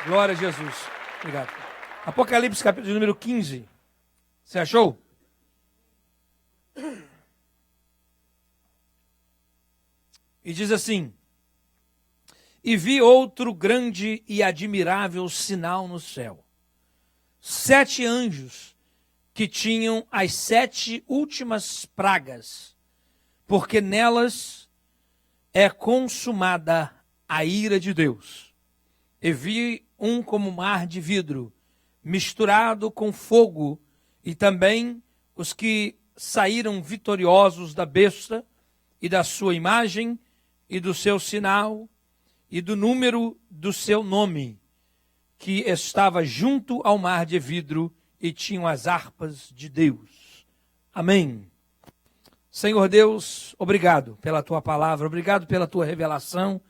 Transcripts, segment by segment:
Glória a Jesus. Obrigado. Apocalipse capítulo número 15. Você achou? E diz assim: E vi outro grande e admirável sinal no céu. 7 anjos que tinham as 7 últimas pragas, porque nelas é consumada a ira de Deus. E vi um como mar de vidro, misturado com fogo, e também os que saíram vitoriosos da besta e da sua imagem e do seu sinal e do número do seu nome, que estava junto ao mar de vidro e tinham as harpas de Deus. Amém. Senhor Deus, obrigado pela tua palavra, obrigado pela tua revelação,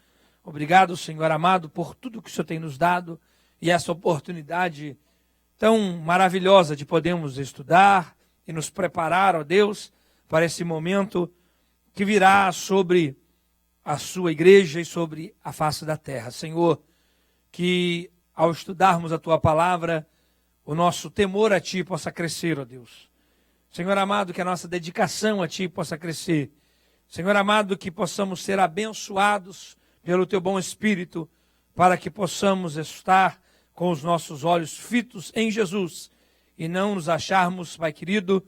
obrigado, Senhor amado, por tudo que o Senhor tem nos dado e essa oportunidade tão maravilhosa de podermos estudar e nos preparar, ó Deus, para esse momento que virá sobre a sua igreja e sobre a face da terra. Senhor, que ao estudarmos a tua palavra, o nosso temor a ti possa crescer, ó Deus. Senhor amado, que a nossa dedicação a ti possa crescer. Senhor amado, que possamos ser abençoados pelo teu bom Espírito, para que possamos estar com os nossos olhos fitos em Jesus e não nos acharmos, Pai querido,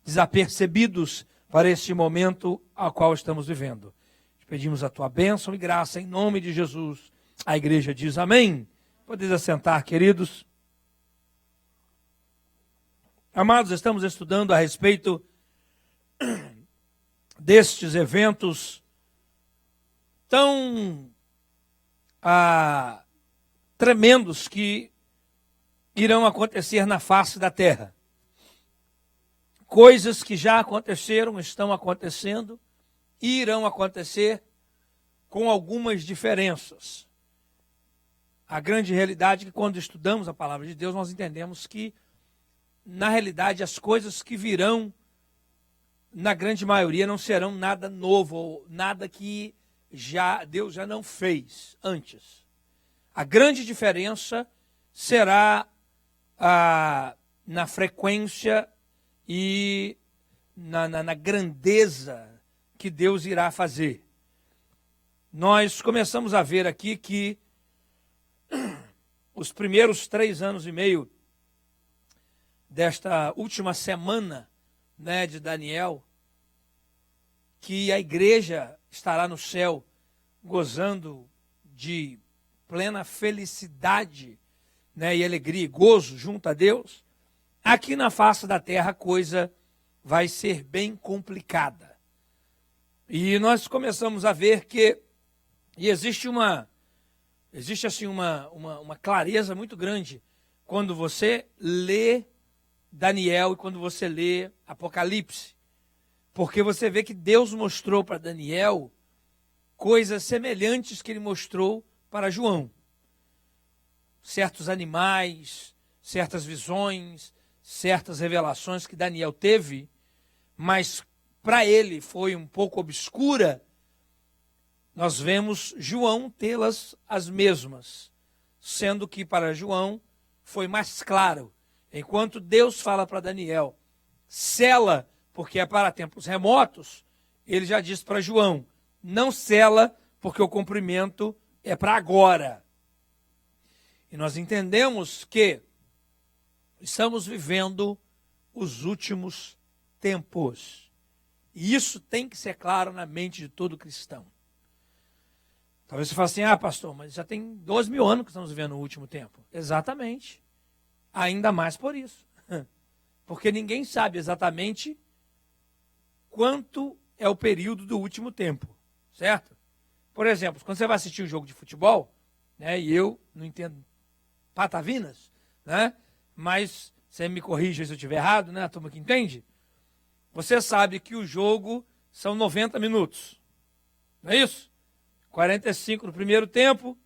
desapercebidos para este momento ao qual estamos vivendo. Te pedimos a tua bênção e graça em nome de Jesus. A igreja diz amém. Podeis assentar, queridos. Amados, estamos estudando a respeito destes eventos tão tremendos que irão acontecer na face da terra. Coisas que já aconteceram, estão acontecendo e irão acontecer com algumas diferenças. A grande realidade é que quando estudamos a palavra de Deus, nós entendemos que, na realidade, as coisas que virão, na grande maioria, não serão nada novo, ou nada que Deus já não fez antes. A grande diferença será na frequência e na grandeza que Deus irá fazer. Nós começamos a ver aqui que os primeiros 3 anos e meio desta última semana, né, de Daniel, que a igreja estará no céu gozando de plena felicidade, né, e alegria e gozo junto a Deus. Aqui na face da terra a coisa vai ser bem complicada. E nós começamos a ver que existe assim uma clareza muito grande quando você lê Daniel e quando você lê Apocalipse. Porque você vê que Deus mostrou para Daniel coisas semelhantes que ele mostrou para João. Certos animais, certas visões, certas revelações que Daniel teve, mas para ele foi um pouco obscura. Nós vemos João tê-las as mesmas, sendo que para João foi mais claro. Enquanto Deus fala para Daniel, sela, porque é para tempos remotos, ele já diz para João, não sela, porque o cumprimento é para agora. E nós entendemos que estamos vivendo os últimos tempos. E isso tem que ser claro na mente de todo cristão. Talvez você fale assim, pastor, mas já tem 12.000 anos que estamos vivendo o último tempo. Exatamente. Ainda mais por isso. Porque ninguém sabe exatamente quanto é o período do último tempo. Certo? Por exemplo, quando você vai assistir um jogo de futebol, né, e eu não entendo patavinas, né, mas você me corrija se eu estiver errado, né, a turma que entende, você sabe que o jogo são 90 minutos. Não é isso? 45 no primeiro tempo,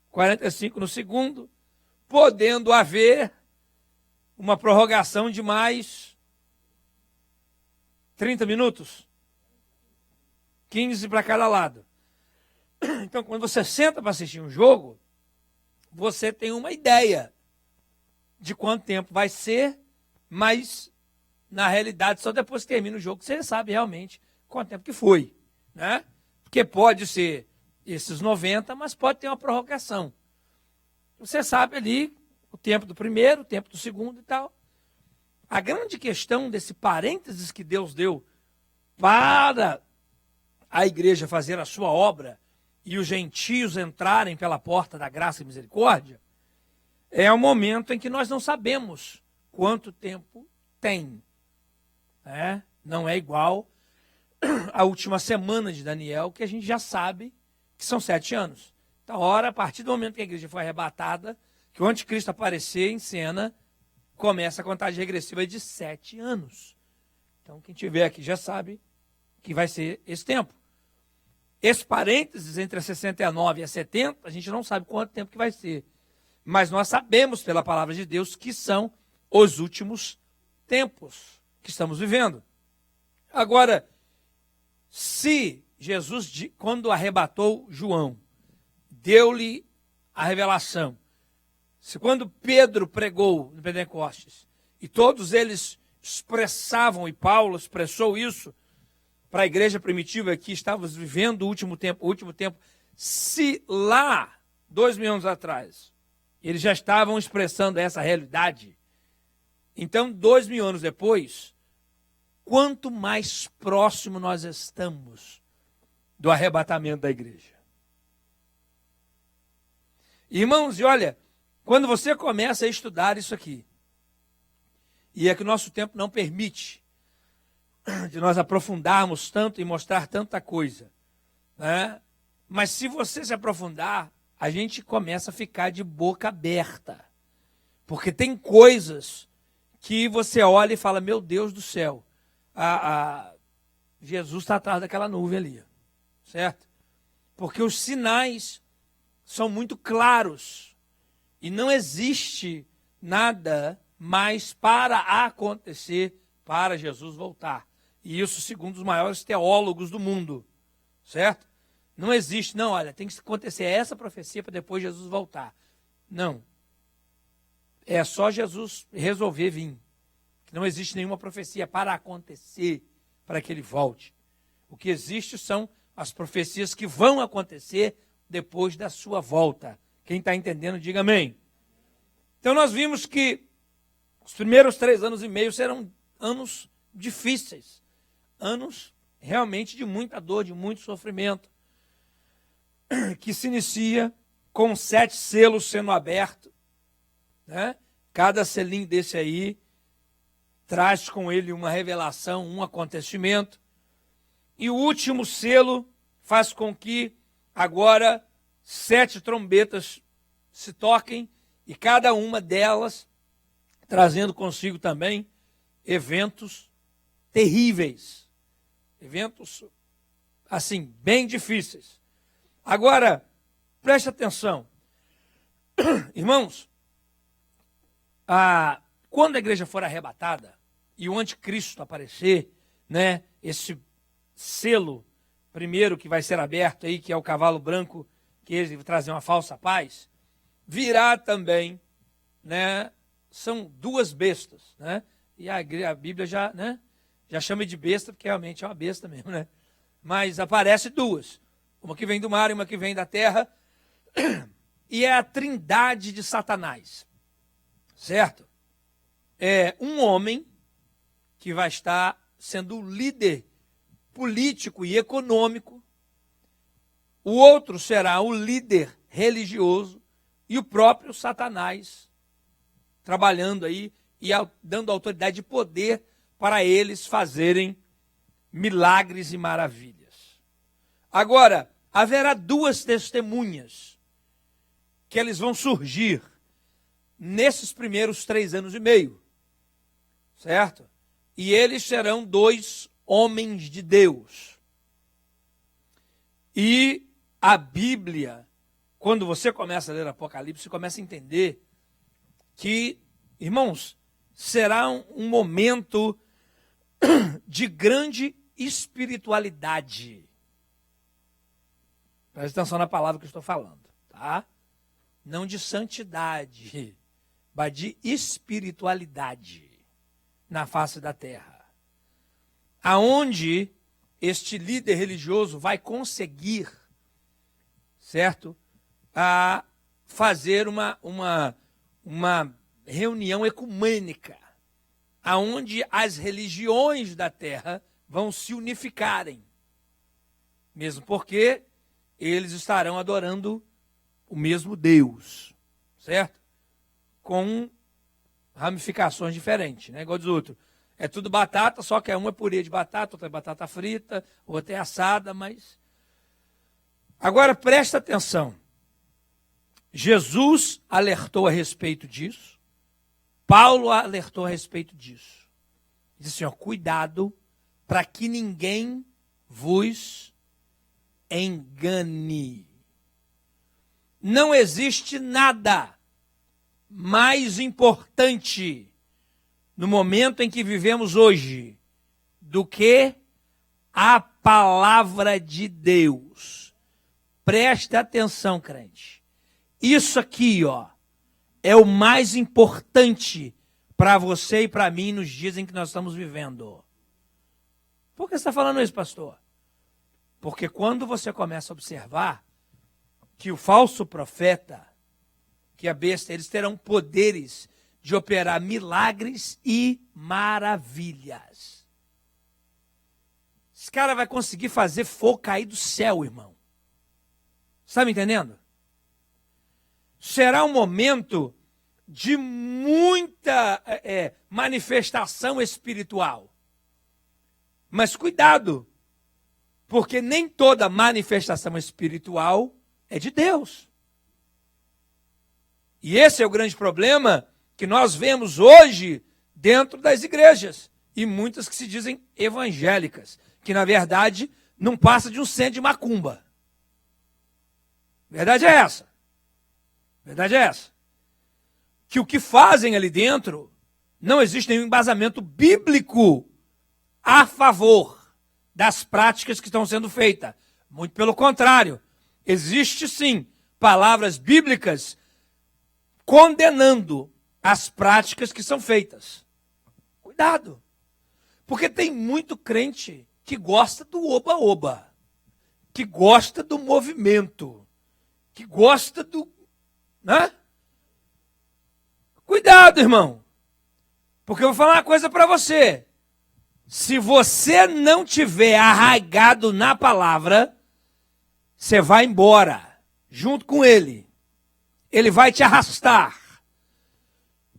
45 no segundo, podendo haver uma prorrogação de mais 30 minutos. 15 para cada lado. Então, quando você senta para assistir um jogo, você tem uma ideia de quanto tempo vai ser, mas na realidade só depois que termina o jogo você sabe realmente quanto tempo que foi, né? Porque pode ser esses 90, mas pode ter uma prorrogação. Você sabe ali o tempo do primeiro, o tempo do segundo e tal. A grande questão desse parênteses que Deus deu para a igreja fazer a sua obra e os gentios entrarem pela porta da graça e misericórdia, é o momento em que nós não sabemos quanto tempo tem. Né? Não é igual à última semana de Daniel, que a gente já sabe que são 7 anos. Então, a partir do momento que a igreja foi arrebatada, que o anticristo aparecer em cena, começa a contagem regressiva de 7 anos. Então, quem estiver aqui já sabe que vai ser esse tempo. Esse parênteses entre a 69 e a 70, a gente não sabe quanto tempo que vai ser. Mas nós sabemos pela palavra de Deus que são os últimos tempos que estamos vivendo. Agora, se Jesus, quando arrebatou João, deu-lhe a revelação, se quando Pedro pregou no Pentecostes, e todos eles expressavam, e Paulo expressou isso para a igreja primitiva que estávamos vivendo o último tempo, se lá, 2000 anos atrás, eles já estavam expressando essa realidade, então 2000 anos depois, quanto mais próximo nós estamos do arrebatamento da igreja. Irmãos, e olha, quando você começa a estudar isso aqui, e é que o nosso tempo não permite de nós aprofundarmos tanto e mostrar tanta coisa, né? Mas se você se aprofundar, a gente começa a ficar de boca aberta, porque tem coisas que você olha e fala, meu Deus do céu, Jesus está atrás daquela nuvem ali, certo? Porque os sinais são muito claros e não existe nada mais para acontecer para Jesus voltar. E isso segundo os maiores teólogos do mundo, certo? Não existe, não, olha, tem que acontecer essa profecia para depois Jesus voltar. Não. É só Jesus resolver vir. Não existe nenhuma profecia para acontecer, para que ele volte. O que existe são as profecias que vão acontecer depois da sua volta. Quem está entendendo, diga amém. Então nós vimos que os primeiros 3 anos e meio serão anos difíceis. Anos realmente de muita dor, de muito sofrimento. Que se inicia com 7 selos sendo abertos. Né? Cada selinho desse aí traz com ele uma revelação, um acontecimento. E o último selo faz com que agora 7 trombetas se toquem e cada uma delas trazendo consigo também eventos terríveis. Eventos, assim, bem difíceis. Agora, preste atenção. Irmãos, quando a igreja for arrebatada e o anticristo aparecer, né, esse selo primeiro que vai ser aberto aí, que é o cavalo branco, que ele vai trazer uma falsa paz, virá também, né, são 2 bestas, né, e a Bíblia já, né, já chama de besta, porque realmente é uma besta mesmo, né, mas aparece 2, uma que vem do mar e uma que vem da terra, e é a trindade de Satanás, certo? É um homem que vai estar sendo o líder político e econômico, o outro será o líder religioso e o próprio Satanás trabalhando aí e dando autoridade e poder para eles fazerem milagres e maravilhas. Agora, haverá 2 testemunhas que eles vão surgir nesses primeiros 3 anos e meio, certo? E eles serão 2 homens de Deus. E a Bíblia, quando você começa a ler Apocalipse, você começa a entender que, irmãos, será um momento de grande espiritualidade. Presta atenção na palavra que eu estou falando, tá? não de santidade, mas de espiritualidade na face da terra. Aonde este líder religioso vai conseguir, certo, a fazer uma reunião ecumênica, aonde as religiões da terra vão se unificarem, mesmo porque eles estarão adorando o mesmo Deus, certo? Com ramificações diferentes, né? Igual diz outro. É tudo batata, só que uma é purê de batata, outra é batata frita, outra é assada, mas... Agora, presta atenção. Jesus alertou a respeito disso. Paulo alertou a respeito disso. Diz assim, ó, cuidado para que ninguém vos engane. Não existe nada mais importante no momento em que vivemos hoje do que a palavra de Deus. Preste atenção, crente. Isso aqui, ó, é o mais importante para você e para mim nos dias em que nós estamos vivendo. Por que você está falando isso, pastor? Porque quando você começa a observar que o falso profeta, que a besta, eles terão poderes de operar milagres e maravilhas. Esse cara vai conseguir fazer fogo cair do céu, irmão. Está me entendendo? Será um momento de muita manifestação espiritual. Mas cuidado, porque nem toda manifestação espiritual é de Deus. E esse é o grande problema que nós vemos hoje dentro das igrejas. E muitas que se dizem evangélicas, que na verdade não passa de um centro de macumba. Verdade é essa. Verdade é essa. Que o que fazem ali dentro, não existe nenhum embasamento bíblico a favor das práticas que estão sendo feitas. Muito pelo contrário, existe sim palavras bíblicas condenando as práticas que são feitas. Cuidado, porque tem muito crente que gosta do oba-oba, que gosta do movimento, que gosta do... né? Cuidado, irmão, porque eu vou falar uma coisa para você. Se você não tiver arraigado na palavra, você vai embora junto com ele. Ele vai te arrastar.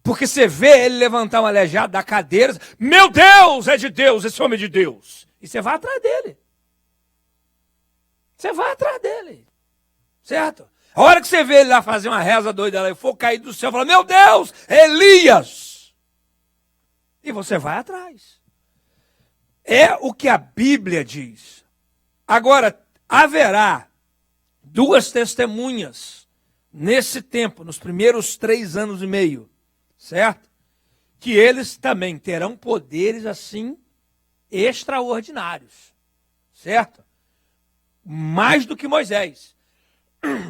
Porque você vê ele levantar um aleijado da cadeira, meu Deus, é de Deus, esse homem é de Deus. E você vai atrás dele. Você vai atrás dele. Certo? A hora que você vê ele lá fazer uma reza doida lá e for cair do céu, fala, meu Deus, Elias. E você vai atrás. É o que a Bíblia diz. Agora, haverá duas testemunhas nesse tempo, nos primeiros 3 anos e meio, certo? Que eles também terão poderes assim extraordinários, certo? Mais do que Moisés.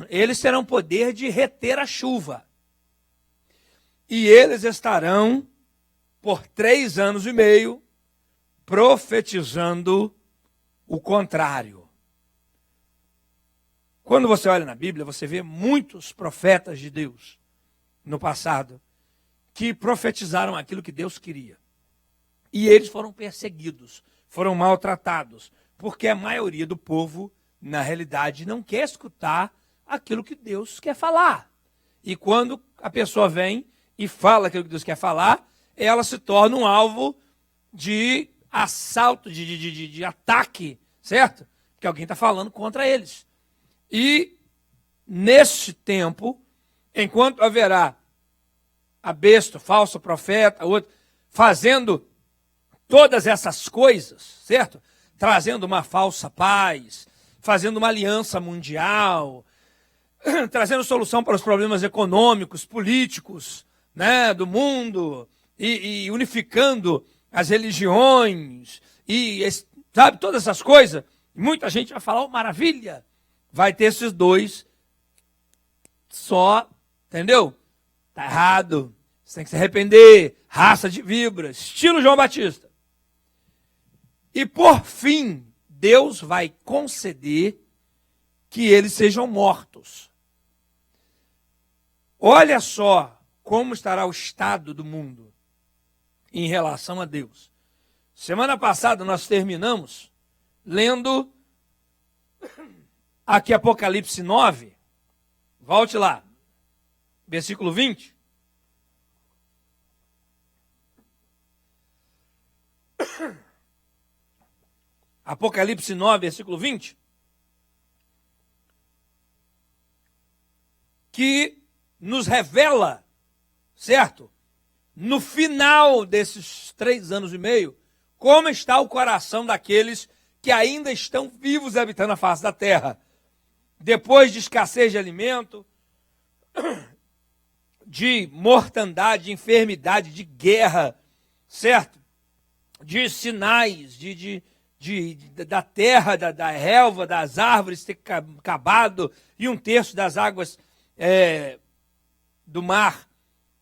Eles terão poder de reter a chuva. E eles estarão por 3 anos e meio profetizando o contrário. Quando você olha na Bíblia, você vê muitos profetas de Deus no passado que profetizaram aquilo que Deus queria. E eles foram perseguidos, foram maltratados, porque a maioria do povo, na realidade, não quer escutar aquilo que Deus quer falar. E quando a pessoa vem e fala aquilo que Deus quer falar, ela se torna um alvo de assalto, de ataque, certo? Porque alguém está falando contra eles. E, neste tempo, enquanto haverá a besta, o falso profeta, outro, fazendo todas essas coisas, certo? Trazendo uma falsa paz, fazendo uma aliança mundial, trazendo solução para os problemas econômicos, políticos, né, do mundo, e unificando as religiões, e sabe, todas essas coisas. Muita gente vai falar, oh, maravilha. Vai ter esses dois só Entendeu? Está errado. Você tem que se arrepender. Raça de víboras. Estilo João Batista. E por fim, Deus vai conceder que eles sejam mortos. Olha só como estará o estado do mundo em relação a Deus. Semana passada nós terminamos lendo aqui Apocalipse 9. Volte lá. Versículo 20. Apocalipse 9, versículo 20. Que nos revela, certo? No final desses 3 anos e meio, como está o coração daqueles que ainda estão vivos habitando a face da terra. Depois de escassez de alimento, de mortandade, de enfermidade, de guerra, certo? De sinais, da terra, da relva, das árvores ter acabado, e 1/3 das águas do mar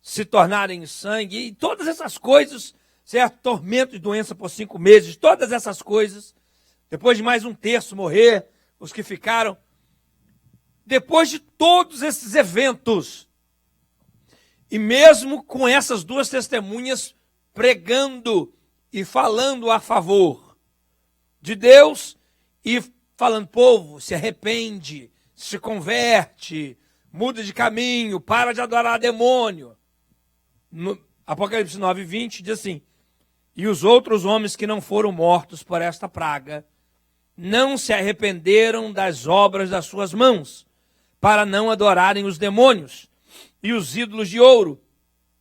se tornarem sangue, e todas essas coisas, certo? Tormento de doença por 5 meses, todas essas coisas, depois de mais 1/3 morrer, os que ficaram, depois de todos esses eventos, e mesmo com essas 2 testemunhas pregando e falando a favor de Deus, e falando, povo, se arrepende, se converte, muda de caminho, para de adorar demônio. No Apocalipse 9, 20 diz assim: e os outros homens que não foram mortos por esta praga não se arrependeram das obras das suas mãos, para não adorarem os demônios e os ídolos de ouro,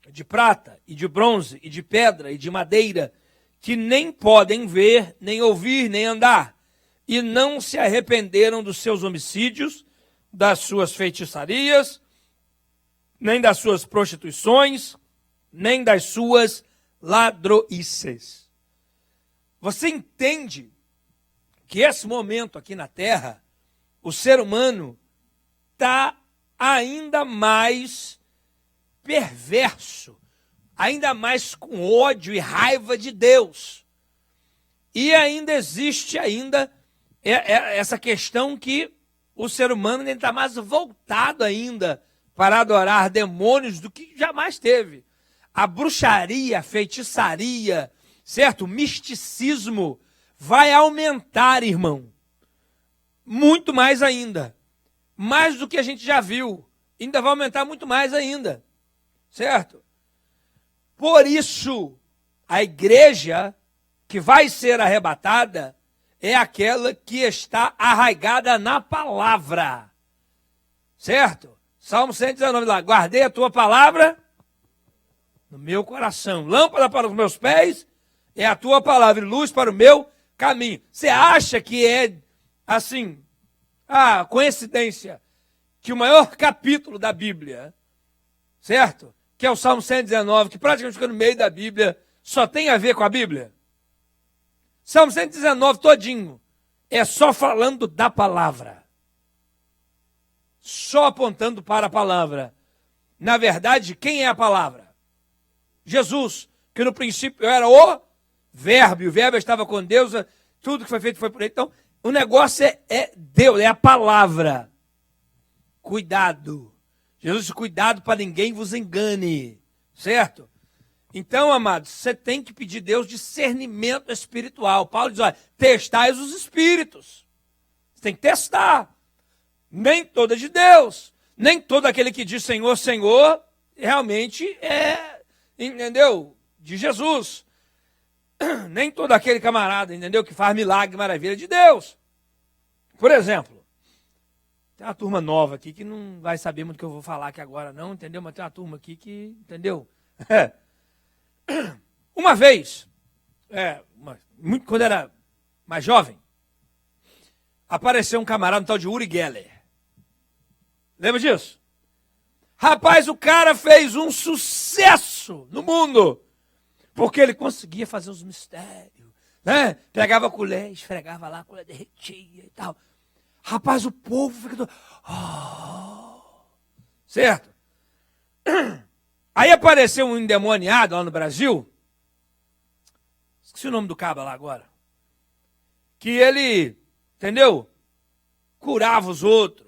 de prata e de bronze e de pedra e de madeira, que nem podem ver, nem ouvir, nem andar, e não se arrependeram dos seus homicídios, das suas feitiçarias, nem das suas prostituições, nem das suas ladroices. Você entende que esse momento aqui na Terra, o ser humano está ainda mais perverso, ainda mais com ódio e raiva de Deus. E ainda existe essa questão que o ser humano ainda está mais voltado ainda para adorar demônios do que jamais teve. A bruxaria, a feitiçaria, certo? O misticismo vai aumentar, irmão. Muito mais ainda. Mais do que a gente já viu. Ainda vai aumentar muito mais ainda. Certo? Por isso, a igreja que vai ser arrebatada é aquela que está arraigada na palavra. Certo? Salmo 119 lá. Guardei a tua palavra no meu coração. Lâmpada para os meus pés é a tua palavra e luz para o meu caminho. Você acha que é assim, coincidência, que o maior capítulo da Bíblia, certo? Que é o Salmo 119, que praticamente fica no meio da Bíblia, só tem a ver com a Bíblia? Salmo 119 todinho é só falando da palavra. Só apontando para a palavra. Na verdade, quem é a palavra? Jesus, que no princípio era o Verbo, e o Verbo estava com Deus, tudo que foi feito foi por ele. Então, o negócio é Deus, é a palavra. Cuidado. Jesus disse, cuidado para ninguém vos engane, certo? Então, amados, você tem que pedir a Deus discernimento espiritual. Paulo diz, olha, testais os espíritos. Você tem que testar. Nem todo é de Deus. Nem todo aquele que diz Senhor, Senhor, realmente é, entendeu? De Jesus. Nem todo aquele camarada, entendeu? Que faz milagre, maravilha de Deus. Por exemplo, tem uma turma nova aqui que não vai saber muito o que eu vou falar aqui agora não, entendeu? Mas tem uma turma aqui que, entendeu? Uma vez, quando era mais jovem, apareceu um camarada, um tal de Uri Geller. Lembra disso? Rapaz, o cara fez um sucesso no mundo, porque ele conseguia fazer os mistérios, né? Pegava a colher, esfregava lá, a colher derretia e tal. Rapaz, o povo fica... certo? Aí apareceu um endemoniado lá no Brasil, esqueci o nome do caba lá agora, que ele, entendeu, curava os outros.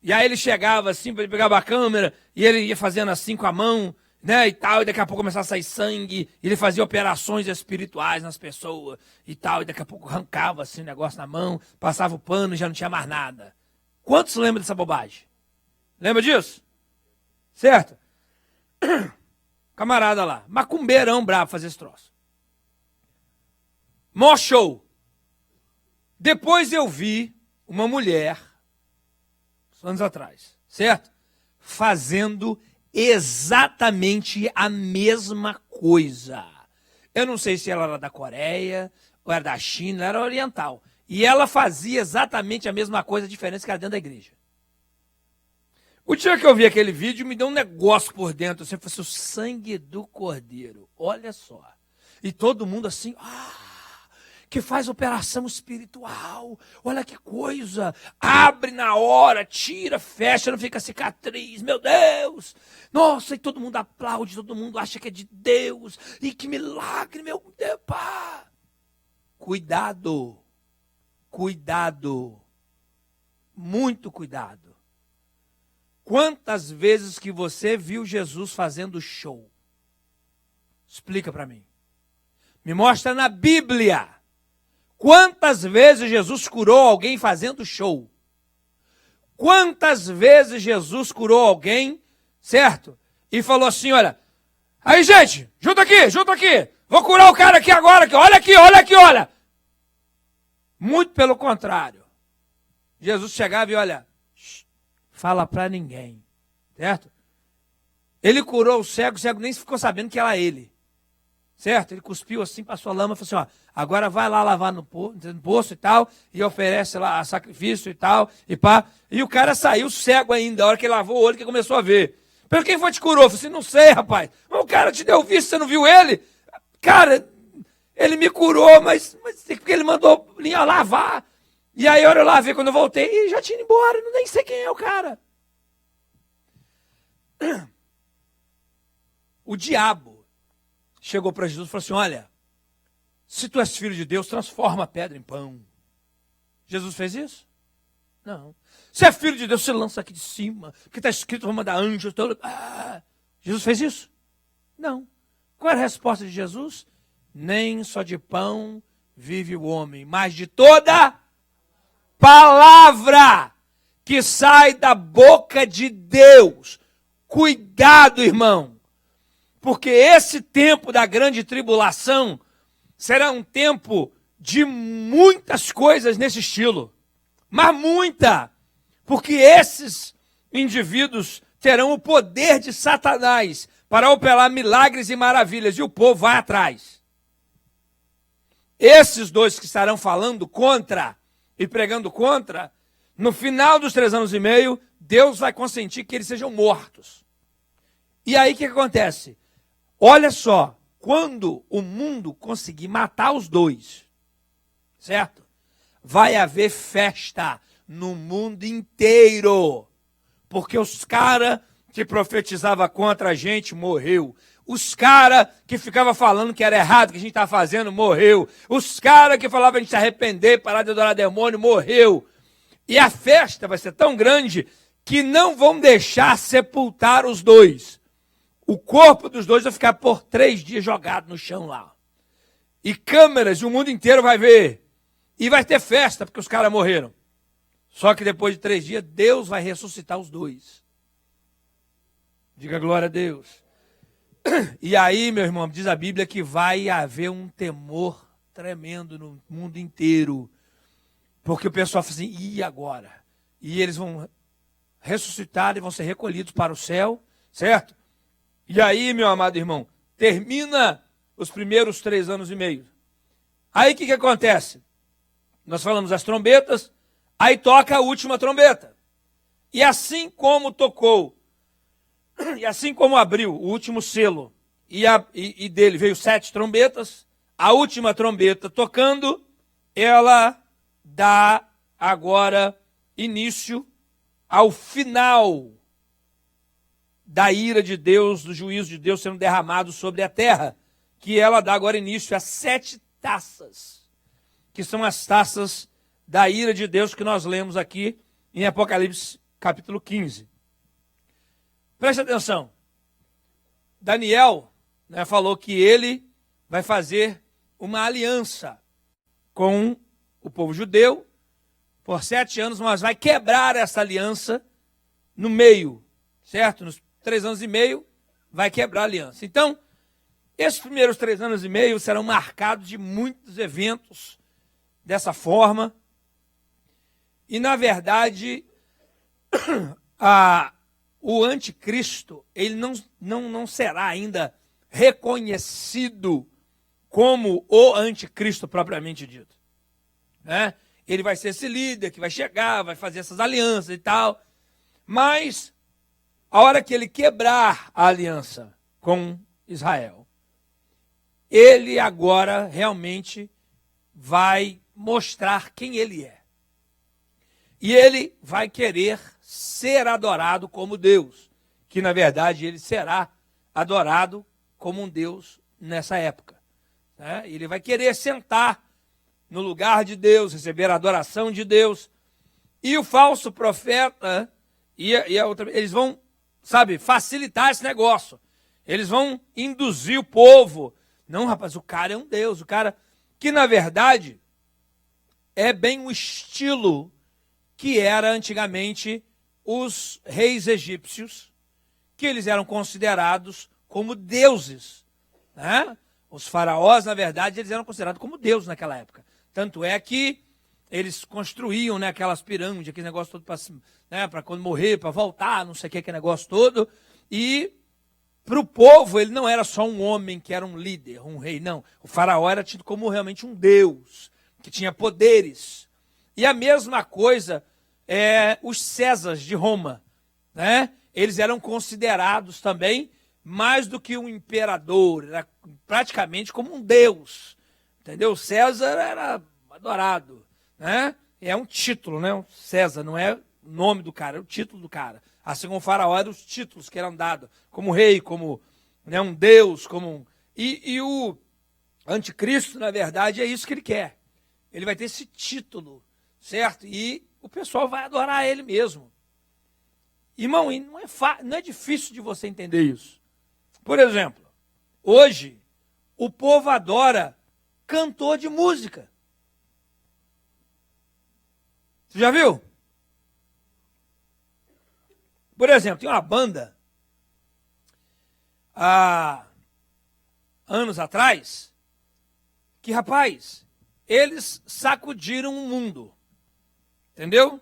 E aí ele chegava assim, ele pegava a câmera, e ele ia fazendo assim com a mão, né, e tal, e daqui a pouco começava a sair sangue, e ele fazia operações espirituais nas pessoas, e tal, e daqui a pouco arrancava assim o negócio na mão, passava o pano e já não tinha mais nada. Quantos lembram dessa bobagem? Lembra disso? Certo? Camarada lá, macumbeirão bravo fazer esse troço. Mó show. Depois eu vi uma mulher, anos atrás, certo? Fazendo exatamente a mesma coisa. Eu não sei se ela era da Coreia, ou era da China, ela era oriental. E ela fazia exatamente a mesma coisa, a diferença que era dentro da igreja. O dia que eu vi aquele vídeo, me deu um negócio por dentro. Assim, fosse o sangue do cordeiro. Olha só. E todo mundo assim, que faz operação espiritual. Olha que coisa. Abre na hora, tira, fecha, não fica cicatriz. Meu Deus. Nossa, e todo mundo aplaude, todo mundo acha que é de Deus. E que milagre, meu Deus. Pá. Cuidado. Cuidado. Muito cuidado. Quantas vezes que você viu Jesus fazendo show? Explica para mim. Me mostra na Bíblia. Quantas vezes Jesus curou alguém fazendo show? Quantas vezes Jesus curou alguém, certo? E falou assim, olha, aí gente, junta aqui, vou curar o cara aqui agora, olha aqui, olha. Muito pelo contrário. Jesus chegava e olha, fala para ninguém, certo? Ele curou o cego nem ficou sabendo que era ele, certo? Ele cuspiu assim, passou a lama e falou assim, agora vai lá lavar no poço e tal, e oferece lá sacrifício e tal, e pá. E o cara saiu cego ainda, a hora que ele lavou o olho que começou a ver. Pelo quem foi que te curou? Eu falei assim, não sei, rapaz. Mas o cara te deu visto, você não viu ele? Cara, ele me curou, mas porque ele mandou lavar. E aí eu lavei quando eu voltei e já tinha ido embora, nem sei quem é o cara. O diabo chegou para Jesus e falou assim, olha, se tu és filho de Deus, transforma a pedra em pão. Jesus fez isso? Não. Se é filho de Deus, se lança aqui de cima, que está escrito, vou mandar anjos. Jesus fez isso? Não. Qual era a resposta de Jesus? Nem só de pão vive o homem, mas de toda palavra que sai da boca de Deus. Cuidado, irmão, porque esse tempo da grande tribulação será um tempo de muitas coisas nesse estilo, mas muita, porque esses indivíduos terão o poder de Satanás para operar milagres e maravilhas, e o povo vai atrás. Esses dois que estarão falando contra e pregando contra, no final dos 3 anos e meio, Deus vai consentir que eles sejam mortos. E aí o que acontece? Olha só, quando o mundo conseguir matar os dois, certo? Vai haver festa no mundo inteiro, porque os caras que profetizavam contra a gente morreu. Os caras que ficavam falando que era errado o que a gente estava fazendo, morreu. Os caras que falavam a gente se arrepender, parar de adorar demônio, morreu. E a festa vai ser tão grande que não vão deixar sepultar os dois. O corpo dos dois vai ficar por 3 dias jogado no chão lá. E câmeras, o mundo inteiro vai ver. E vai ter festa, porque os caras morreram. Só que depois de 3 dias, Deus vai ressuscitar os dois. Diga glória a Deus. E aí, meu irmão, diz a Bíblia que vai haver um temor tremendo no mundo inteiro. Porque o pessoal fala assim, e agora? E eles vão ressuscitar e vão ser recolhidos para o céu, certo? E aí, meu amado irmão, termina os primeiros 3 anos e meio. Aí o que acontece? Nós falamos as trombetas, aí toca a última trombeta. E assim como tocou, e assim como abriu o último selo, e dele veio 7 trombetas, a última trombeta tocando, ela dá agora início ao final da ira de Deus, do juízo de Deus sendo derramado sobre a terra, que ela dá agora início a 7 taças, que são as taças da ira de Deus que nós lemos aqui em Apocalipse capítulo 15. Preste atenção. Daniel, né, falou que ele vai fazer uma aliança com o povo judeu por 7 anos, mas vai quebrar essa aliança no meio, certo? Nos 3 anos e meio, vai quebrar a aliança. Então, esses primeiros 3 anos e meio serão marcados de muitos eventos dessa forma. E, na verdade, o anticristo, ele não será ainda reconhecido como o anticristo propriamente dito, né? Ele vai ser esse líder que vai chegar, vai fazer essas alianças e tal, mas a hora que ele quebrar a aliança com Israel, ele agora realmente vai mostrar quem ele é. E ele vai querer ser adorado como Deus, que na verdade ele será adorado como um Deus nessa época, né? Ele vai querer sentar no lugar de Deus, receber a adoração de Deus. E o falso profeta eles vão, facilitar esse negócio. Eles vão induzir o povo. Não, rapaz, o cara é um Deus. O cara que, na verdade, é bem o estilo que era antigamente os reis egípcios, que eles eram considerados como deuses, né? Os faraós, na verdade, eles eram considerados como deuses naquela época. Tanto é que eles construíam, né, aquelas pirâmides, aquele negócio todo para quando morrer, para voltar, não sei o que, aquele negócio todo. E para o povo, ele não era só um homem que era um líder, um rei, não. O faraó era tido como realmente um deus, que tinha poderes. E a mesma coisa, os Césares de Roma, né? Eles eram considerados também mais do que um imperador, era praticamente como um deus. Entendeu? César era adorado, né? É um título, né? O César não é o nome do cara, é o título do cara. Assim como o faraó eram os títulos que eram dados, como rei, como, né, um deus, como um... E o anticristo, na verdade, é isso que ele quer. Ele vai ter esse título, certo? E o pessoal vai adorar ele mesmo. Irmão, não é difícil de você entender isso. Por exemplo, hoje, o povo adora cantor de música. Você já viu? Por exemplo, tem uma banda, há anos atrás, que, rapaz, eles sacudiram o mundo. Entendeu?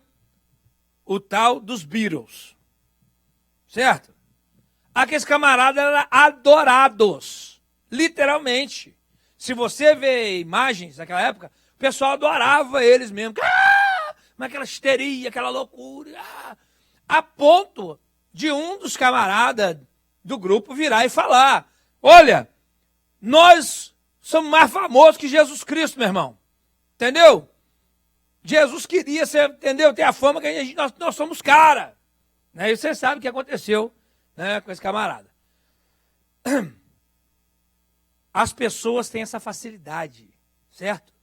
O tal dos Beatles. Certo? Aqueles camaradas eram adorados. Literalmente. Se você vê imagens daquela época, o pessoal adorava eles mesmo. Mas aquela histeria, aquela loucura. A ponto de um dos camaradas do grupo virar e falar: olha, nós somos mais famosos que Jesus Cristo, meu irmão. Entendeu? Jesus queria ser, entendeu? Ter a fama que nós somos cara. Né? E você sabe o que aconteceu, né, com esse camarada. As pessoas têm essa facilidade, certo?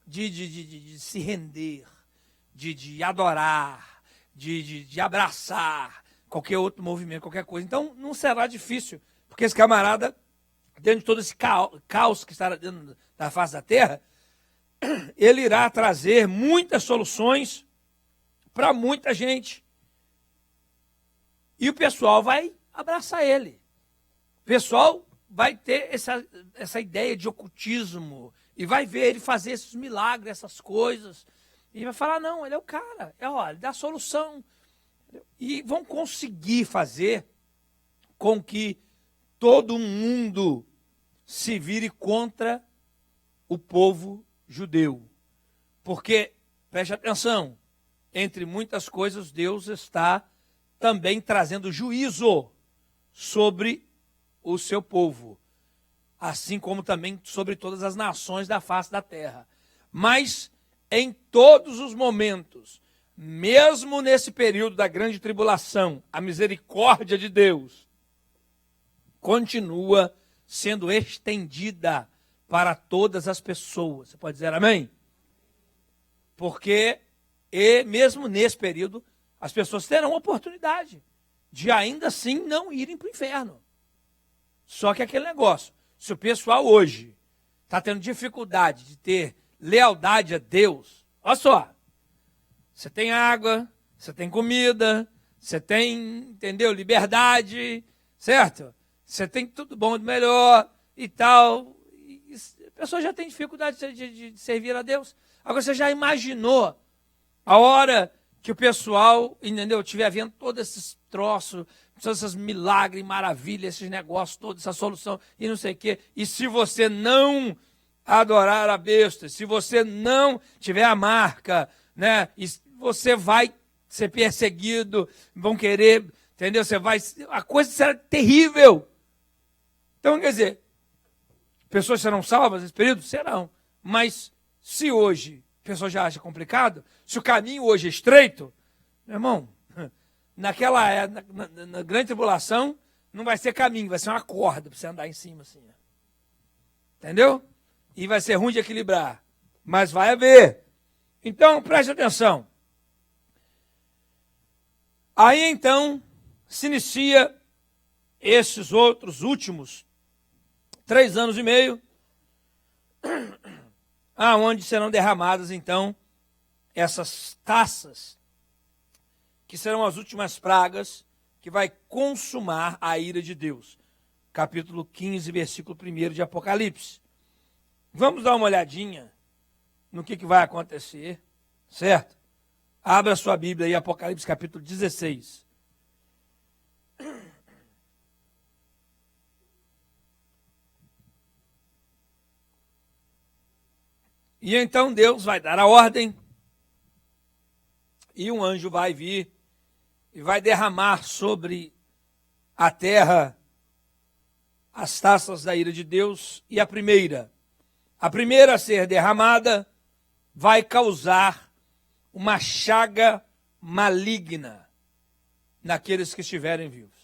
De se render, de adorar, de abraçar qualquer outro movimento, qualquer coisa. Então, não será difícil, porque esse camarada, dentro de todo esse caos que está dentro da face da terra, ele irá trazer muitas soluções para muita gente. E o pessoal vai abraçar ele. O pessoal vai ter essa ideia de ocultismo e vai ver ele fazer esses milagres, essas coisas. E vai falar: não, ele é o cara, ele dá a solução. E vão conseguir fazer com que todo mundo se vire contra o povo judeu. Porque, preste atenção, entre muitas coisas, Deus está também trazendo juízo sobre o seu povo, assim como também sobre todas as nações da face da terra. Mas em todos os momentos, mesmo nesse período da grande tribulação, a misericórdia de Deus continua sendo estendida para todas as pessoas. Você pode dizer amém? Porque, e mesmo nesse período, as pessoas terão oportunidade de ainda assim não irem para o inferno. Só que aquele negócio, se o pessoal hoje está tendo dificuldade de ter lealdade a Deus, olha só, você tem água, você tem comida, você tem, entendeu, liberdade, certo? Você tem tudo bom de melhor e tal. E a pessoa já tem dificuldade de servir a Deus. Agora você já imaginou a hora que o pessoal, entendeu, estiver vendo todos esses troços, todos esses milagres, maravilhas, esses negócios, toda essa solução e não sei o quê. E se você não adorar a besta, se você não tiver a marca, né, e você vai ser perseguido, vão querer, entendeu? A coisa será terrível. Então, quer dizer, pessoas serão salvas nesse período? Serão. Mas se hoje a pessoa já acha complicado, se o caminho hoje é estreito, meu irmão, na grande tribulação, não vai ser caminho, vai ser uma corda para você andar em cima assim. Entendeu? E vai ser ruim de equilibrar. Mas vai haver. Então, preste atenção. Aí então se inicia esses outros últimos 3 anos e meio, aonde serão derramadas então essas taças, que serão as últimas pragas que vai consumar a ira de Deus. Capítulo 15, versículo 1 de Apocalipse. Vamos dar uma olhadinha no que vai acontecer, certo? Abra sua Bíblia aí, Apocalipse capítulo 16. E então Deus vai dar a ordem, e um anjo vai vir e vai derramar sobre a terra as taças da ira de Deus, e a primeira a ser derramada vai causar uma chaga maligna naqueles que estiverem vivos.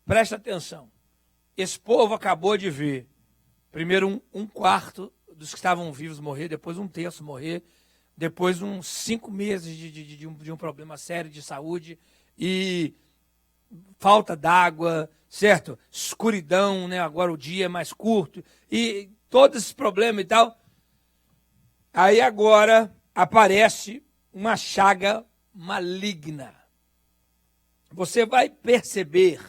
Presta atenção. Esse povo acabou de ver, primeiro um quarto dos que estavam vivos morrer, depois 1/3 morrer, depois uns 5 meses de um problema sério de saúde e falta d'água, certo? Escuridão, né? Agora o dia é mais curto e todo esse problema e tal. Aí agora aparece uma chaga maligna. Você vai perceber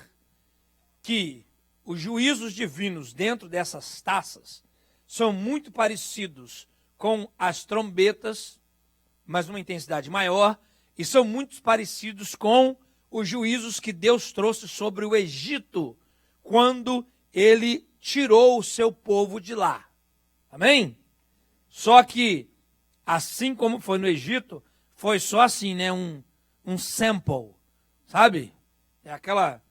que os juízos divinos dentro dessas taças são muito parecidos com as trombetas, mas numa intensidade maior, e são muito parecidos com os juízos que Deus trouxe sobre o Egito, quando ele tirou o seu povo de lá. Amém? Só que, assim como foi no Egito, foi só assim, né? Um sample, sabe? É aquela...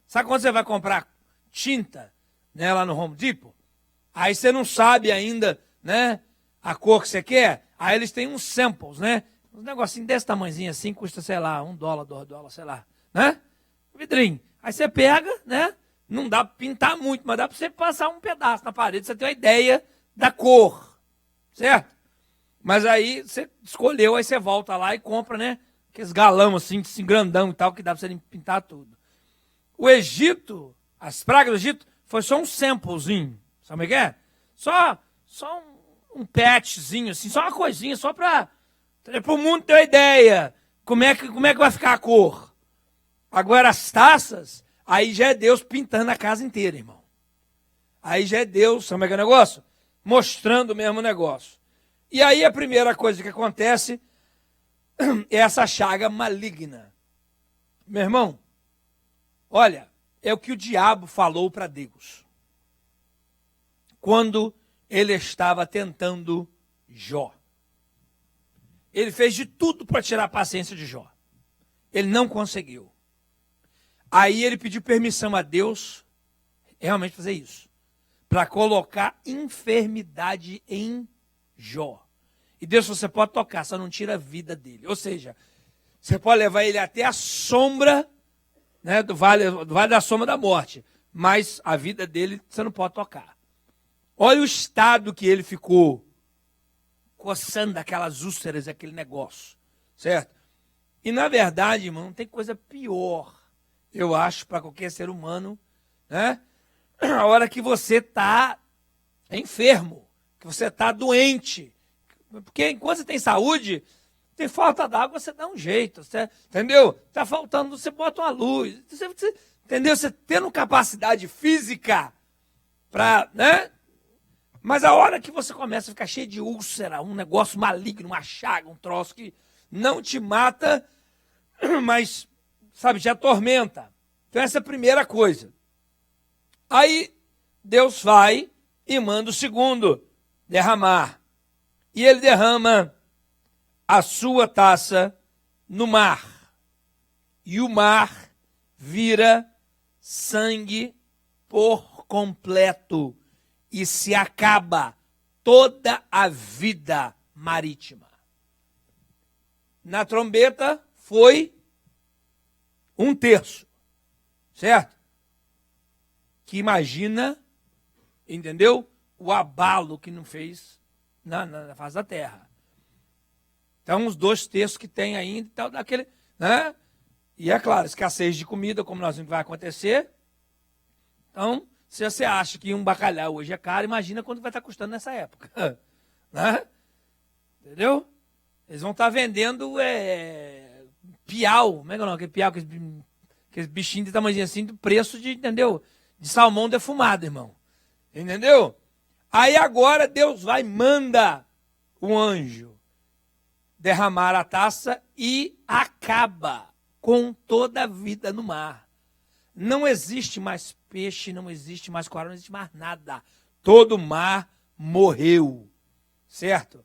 Sabe quando você vai comprar tinta, né, lá no Home Depot? Aí você não sabe ainda, né, a cor que você quer. Aí eles têm uns samples, né? Um negocinho desse tamanhozinho assim, custa, sei lá, $1, $2, sei lá, né? Vidrinho. Aí você pega, né? Não dá para pintar muito, mas dá para você passar um pedaço na parede, você tem uma ideia da cor, certo? Mas aí você escolheu, aí você volta lá e compra, né? Aqueles galão assim grandão e tal, que dá para você pintar tudo. O Egito, as pragas do Egito, foi só um samplezinho. Sabe o que é? Só um patchzinho, assim, só uma coisinha, só para o mundo ter uma ideia. Como é que vai ficar a cor? Agora as taças, aí já é Deus pintando a casa inteira, irmão. Aí já é Deus, sabe o que é o negócio? Mostrando o mesmo negócio. E aí a primeira coisa que acontece é essa chaga maligna. Meu irmão, olha, é o que o diabo falou para Deus quando ele estava tentando Jó. Ele fez de tudo para tirar a paciência de Jó. Ele não conseguiu. Aí ele pediu permissão a Deus realmente fazer isso, para colocar enfermidade em Jó. E Deus, você pode tocar, só não tira a vida dele. Ou seja, você pode levar ele até a sombra, né, do vale da sombra da morte, mas a vida dele você não pode tocar. Olha o estado que ele ficou, coçando aquelas úlceras, aquele negócio, certo? E na verdade, irmão, não tem coisa pior, eu acho, para qualquer ser humano, né? A hora que você está enfermo, que você está doente. Porque enquanto você tem saúde, tem falta d'água, você dá um jeito, você, entendeu? Está faltando, você bota uma luz, entendeu? Você tendo capacidade física para, né? Mas a hora que você começa a ficar cheio de úlcera, um negócio maligno, uma chaga, um troço que não te mata, mas, sabe, te atormenta. Então essa é a primeira coisa. Aí Deus vai e manda o segundo derramar. E ele derrama a sua taça no mar. E o mar vira sangue por completo. E se acaba toda a vida marítima. Na trombeta foi 1/3, certo? Que imagina, entendeu? O abalo que não fez na face da terra. Então, os 2/3 que tem ainda e tal, daquele, né? E é claro, escassez de comida, como nós vimos que vai acontecer. Então, se você acha que um bacalhau hoje é caro, imagina quanto vai estar custando nessa época. Né? Entendeu? Eles vão estar vendendo piau, como é que é o nome? Aquele piau, aqueles bichinhos de tamanho assim, do preço de, entendeu? De salmão defumado, irmão. Entendeu? Aí agora Deus vai, manda o anjo derramar a taça e acaba com toda a vida no mar. Não existe mais peixe, não existe mais coral, não existe mais nada. Todo o mar morreu, certo?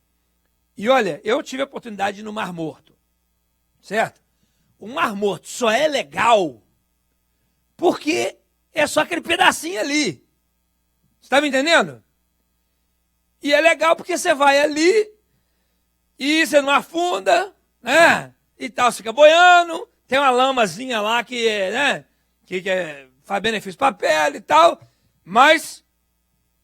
E olha, eu tive a oportunidade de ir no Mar Morto, certo? O Mar Morto só é legal porque é só aquele pedacinho ali. Você está me entendendo? E é legal porque você vai ali e você não afunda, né? E tal, você fica boiando, tem uma lamazinha lá que, né? Faz benefício para a pele e tal, mas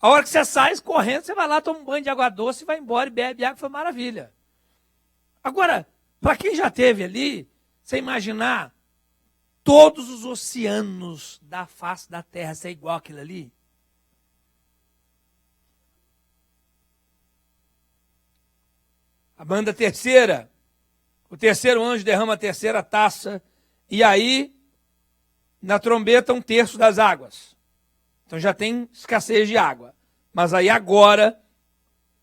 a hora que você sai correndo, você vai lá, toma um banho de água doce, vai embora e bebe água, foi maravilha. Agora, para quem já esteve ali, você imaginar todos os oceanos da face da terra ser igual aquilo ali? A banda terceira, o terceiro anjo derrama a terceira taça, e aí, na trombeta, 1/3 das águas. Então já tem escassez de água. Mas aí agora,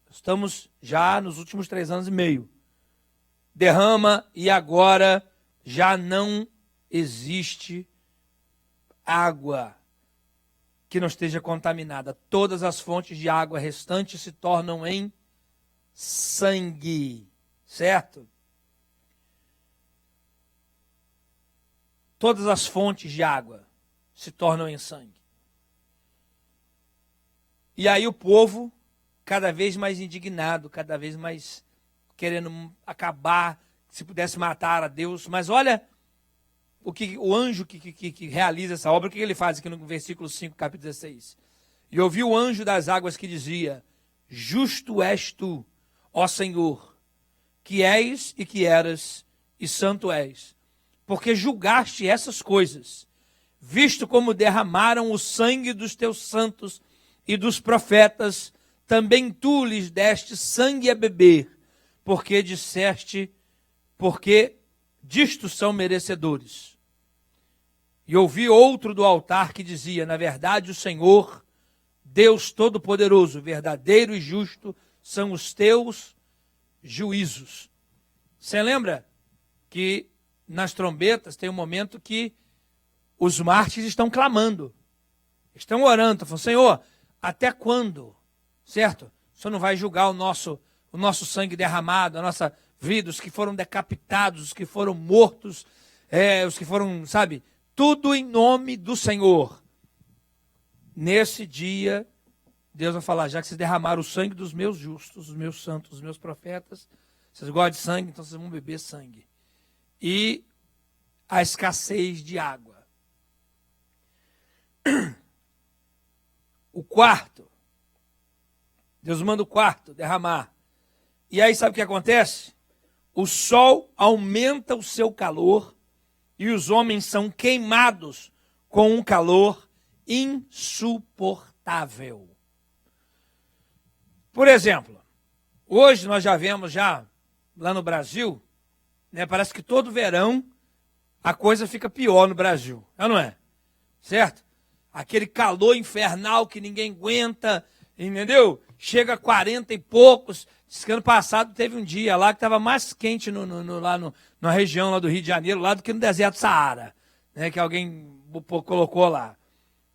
estamos já nos últimos 3 anos e meio. Derrama e agora já não existe água que não esteja contaminada. Todas as fontes de água restantes se tornam em sangue, certo? Todas as fontes de água se tornam em sangue. E aí o povo, cada vez mais indignado, cada vez mais querendo acabar, se pudesse matar a Deus. Mas olha o anjo que realiza essa obra, o que ele faz aqui no versículo 5, capítulo 16. E ouvi o anjo das águas que dizia: justo és tu, ó Senhor, que és e que eras, e santo és, porque julgaste essas coisas, visto como derramaram o sangue dos teus santos e dos profetas, também tu lhes deste sangue a beber, porque disto são merecedores. E ouvi outro do altar que dizia: na verdade o Senhor, Deus Todo-Poderoso, verdadeiro e justo, são os teus juízos. Você lembra que nas trombetas tem um momento que os mártires estão clamando, estão orando, estão falando: Senhor, até quando, certo? O Senhor não vai julgar o nosso sangue derramado, a nossa vida, os que foram decapitados, os que foram mortos, os que foram, sabe, tudo em nome do Senhor. Nesse dia, Deus vai falar: já que vocês derramaram o sangue dos meus justos, dos meus santos, dos meus profetas, vocês gostam de sangue, então vocês vão beber sangue. E a escassez de água. o quarto. Deus manda o quarto derramar. E aí sabe o que acontece? O sol aumenta o seu calor e os homens são queimados com um calor insuportável. Por exemplo, hoje nós já vemos lá no Brasil, né, parece que todo verão a coisa fica pior no Brasil, não é? Certo? Aquele calor infernal que ninguém aguenta, entendeu? Chega a 40 e poucos. Diz que ano passado teve um dia lá que estava mais quente na região lá do Rio de Janeiro, lá do que no deserto do Saara, né, que alguém colocou lá.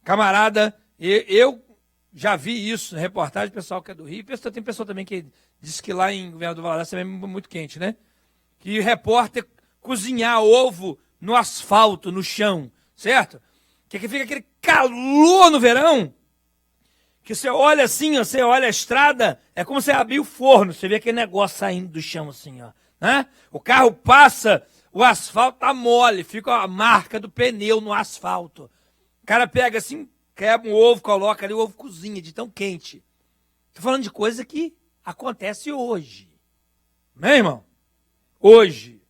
Camarada, eu já vi isso na reportagem, pessoal que é do Rio. Tem pessoa também que diz que lá em Governador Valadares também é muito quente, né? Que repórter cozinhar ovo no asfalto, no chão, certo? Que fica aquele calor no verão, que você olha assim, ó, você olha a estrada, é como você abrir o forno, você vê aquele negócio saindo do chão assim, ó, né? O carro passa, o asfalto tá mole, fica a marca do pneu no asfalto. O cara pega assim, quebra um ovo, coloca ali, o ovo cozinha de tão quente. Estou falando de coisa que acontece hoje. Amém, irmão? Hoje.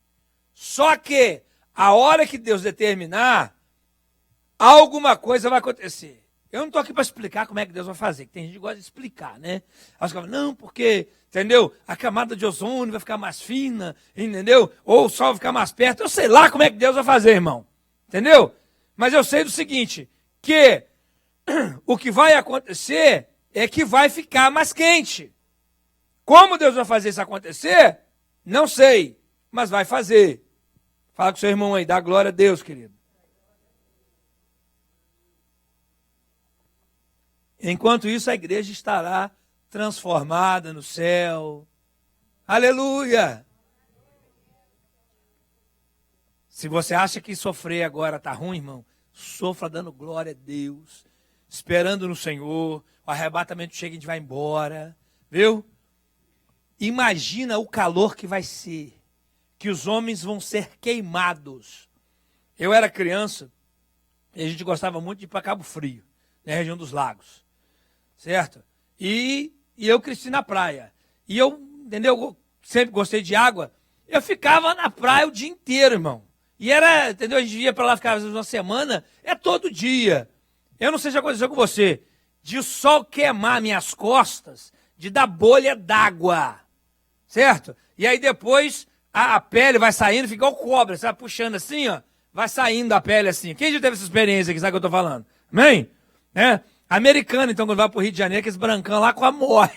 Só que a hora que Deus determinar, alguma coisa vai acontecer. Eu não estou aqui para explicar como é que Deus vai fazer, que tem gente que gosta de explicar, né? Aí você fala, não, porque, entendeu? A camada de ozônio vai ficar mais fina, entendeu? Ou o sol vai ficar mais perto. Eu sei lá como é que Deus vai fazer, irmão. Entendeu? Mas eu sei do seguinte, que o que vai acontecer é que vai ficar mais quente. Como Deus vai fazer isso acontecer? Não sei, mas vai fazer. Fala com seu irmão aí, dá glória a Deus, querido. Enquanto isso, a igreja estará transformada no céu. Aleluia! Se você acha que sofrer agora está ruim, irmão, sofra dando glória a Deus, esperando no Senhor, o arrebatamento chega e a gente vai embora, viu? Imagina o calor que vai ser, que os homens vão ser queimados. Eu era criança e a gente gostava muito de ir para Cabo Frio, na região dos lagos, certo? E eu cresci na praia. E eu, entendeu? Eu sempre gostei de água. Eu ficava na praia o dia inteiro, irmão. E era, entendeu? A gente ia para lá ficar às vezes uma semana, é todo dia. Eu não sei se aconteceu com você, de o sol queimar minhas costas, de dar bolha d'água, certo? E aí depois a pele vai saindo, fica igual cobra, você vai puxando assim, ó, vai saindo a pele assim. Quem já teve essa experiência aqui, sabe o que eu tô falando? Amém? Americano, então, quando vai pro Rio de Janeiro, aqueles brancão lá quase morre.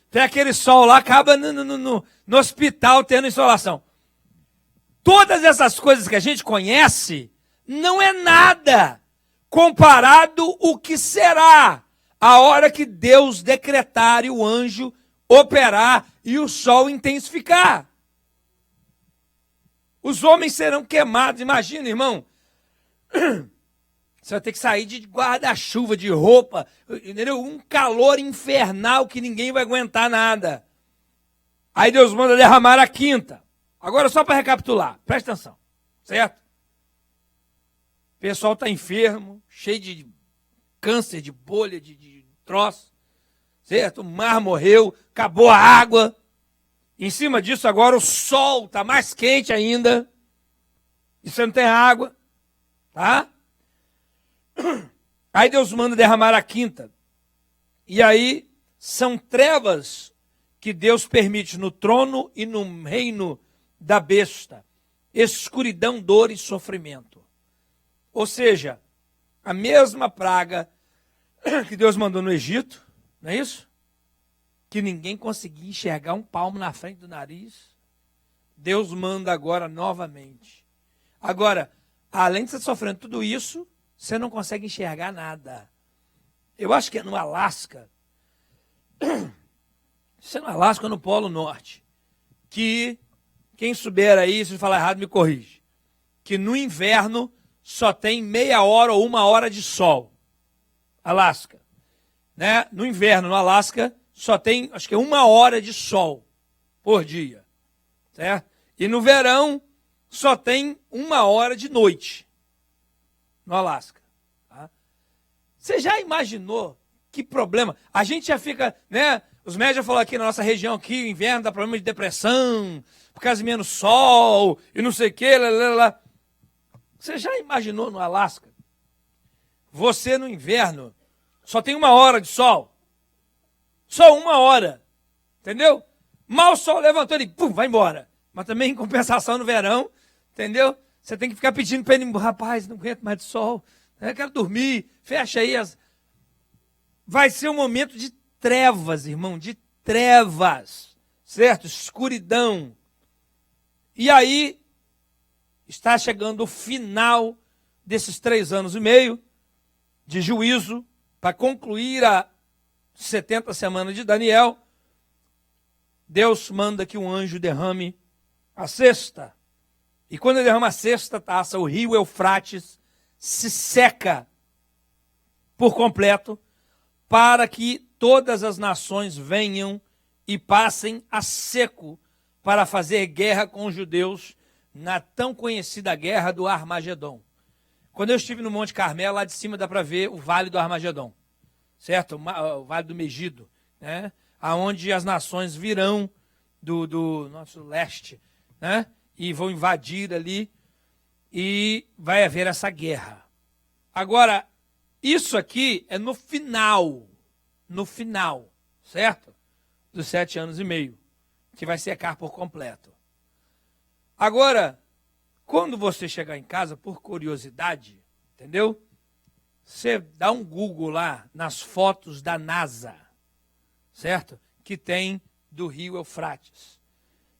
Tem aquele sol lá, acaba no hospital tendo insolação. Todas essas coisas que a gente conhece não é nada comparado o que será a hora que Deus decretar e o anjo operar e o sol intensificar. Os homens serão queimados. Imagina, irmão, você vai ter que sair de guarda-chuva, de roupa, entendeu? Um calor infernal que ninguém vai aguentar nada. Aí Deus manda derramar a quinta. Agora, só para recapitular, presta atenção, certo? O pessoal está enfermo, cheio de câncer, de bolha, de troço, certo? O mar morreu, acabou a água. Em cima disso, agora o sol está mais quente ainda. E você não tem água, tá? Aí Deus manda derramar a quinta. E aí são trevas que Deus permite no trono e no reino da besta. Escuridão, dor e sofrimento. Ou seja, a mesma praga que Deus mandou no Egito, não é isso? Que ninguém conseguia enxergar um palmo na frente do nariz. Deus manda agora novamente. Agora, além de você sofrendo tudo isso, você não consegue enxergar nada. Eu acho que é no Alasca, isso é no Alasca ou no Polo Norte, que quem souber aí, se eu falar errado, me corrige, que no inverno só tem meia hora ou uma hora de sol. Alasca. Né? No inverno, no Alasca, só tem, acho que é uma hora de sol por dia. Certo? E no verão, só tem uma hora de noite. No Alasca. Tá? Você já imaginou que problema? A gente já fica, né? Os médicos já falaram aqui na nossa região, aqui, o inverno dá problema de depressão, por causa de menos sol, e não sei o quê, lá. Você já imaginou no Alasca? Você no inverno só tem 1 hora de sol. Só 1 hora. Entendeu? Mal o sol levantou, ele pum, vai embora. Mas também em compensação no verão, entendeu? Você tem que ficar pedindo para ele, rapaz, não aguento mais de sol, eu quero dormir, fecha aí. Vai ser um momento de trevas, irmão, de trevas, certo? Escuridão. E aí, está chegando o final desses 3 anos e meio de juízo, para concluir a 70 semanas de Daniel. Deus manda que um anjo derrame a 6ª. E quando ele derrama a 6ª taça, o rio Eufrates se seca por completo, para que todas as nações venham e passem a seco para fazer guerra com os judeus na tão conhecida guerra do Armagedon. Quando eu estive no Monte Carmelo, lá de cima dá para ver o Vale do Armagedon, certo? O Vale do Megido, né? Aonde as nações virão do nosso leste, né? E vão invadir ali e vai haver essa guerra. Agora, isso aqui é no final, certo? Dos 7 anos e meio, que vai secar por completo. Agora, quando você chegar em casa, por curiosidade, entendeu? Você dá um Google lá nas fotos da NASA, certo? Que tem do rio Eufrates.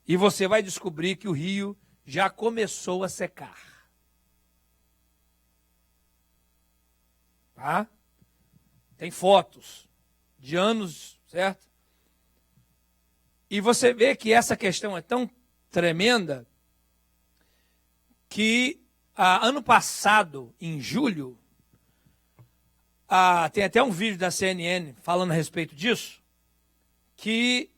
E você vai descobrir que o rio já começou a secar. Tá? Tem fotos de anos, certo? E você vê que essa questão é tão tremenda que ano passado, em julho, tem até um vídeo da CNN falando a respeito disso, que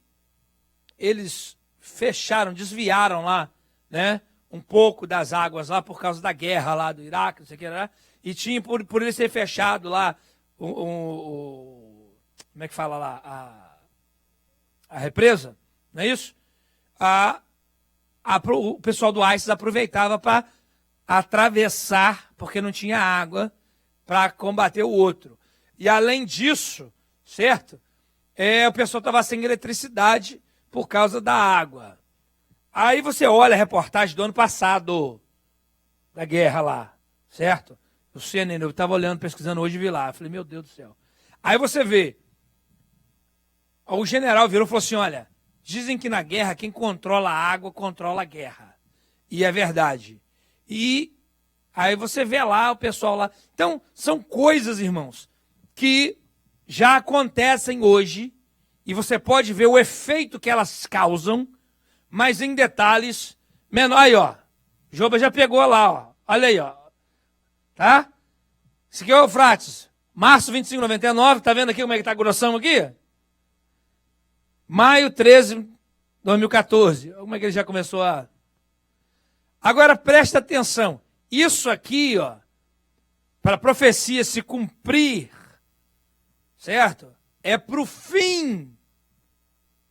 eles fecharam, desviaram lá, né, um pouco das águas lá por causa da guerra lá do Iraque, não sei o que lá, e tinha, por ele ser fechado lá, como é que fala lá, a represa, não é isso? O pessoal do ISIS aproveitava para atravessar, porque não tinha água, para combater o outro. E além disso, certo? O pessoal estava sem eletricidade por causa da água. Aí você olha a reportagem do ano passado, da guerra lá, certo? O CNN, eu estava olhando, pesquisando hoje e vi lá. Eu falei, meu Deus do céu. Aí você vê, o general virou e falou assim, olha, dizem que na guerra quem controla a água controla a guerra. E é verdade. E aí você vê lá o pessoal lá. Então, são coisas, irmãos, que já acontecem hoje, e você pode ver o efeito que elas causam, mas em detalhes menores. Aí, ó, Joba já pegou lá, ó. Olha aí, ó. Tá? Esse aqui é o Eufrates. Março 25, 99, tá vendo aqui como é que tá grossão aqui? Maio 13, 2014. Como é que ele já começou a... Agora presta atenção. Isso aqui, ó, para a profecia se cumprir, certo? É para o fim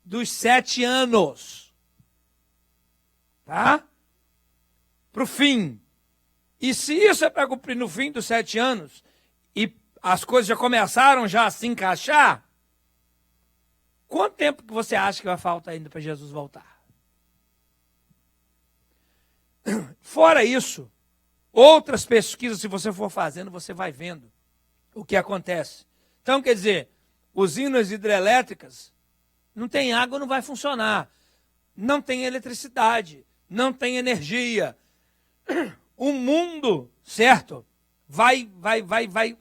dos 7 anos. Tá? Para o fim. E se isso é para cumprir no fim dos 7 anos, e as coisas já começaram já a se encaixar, quanto tempo que você acha que vai faltar ainda para Jesus voltar? Fora isso, outras pesquisas, se você for fazendo, você vai vendo o que acontece. Então, quer dizer, usinas hidrelétricas, não tem água, não vai funcionar. Não tem eletricidade, não tem energia. O mundo, certo, vai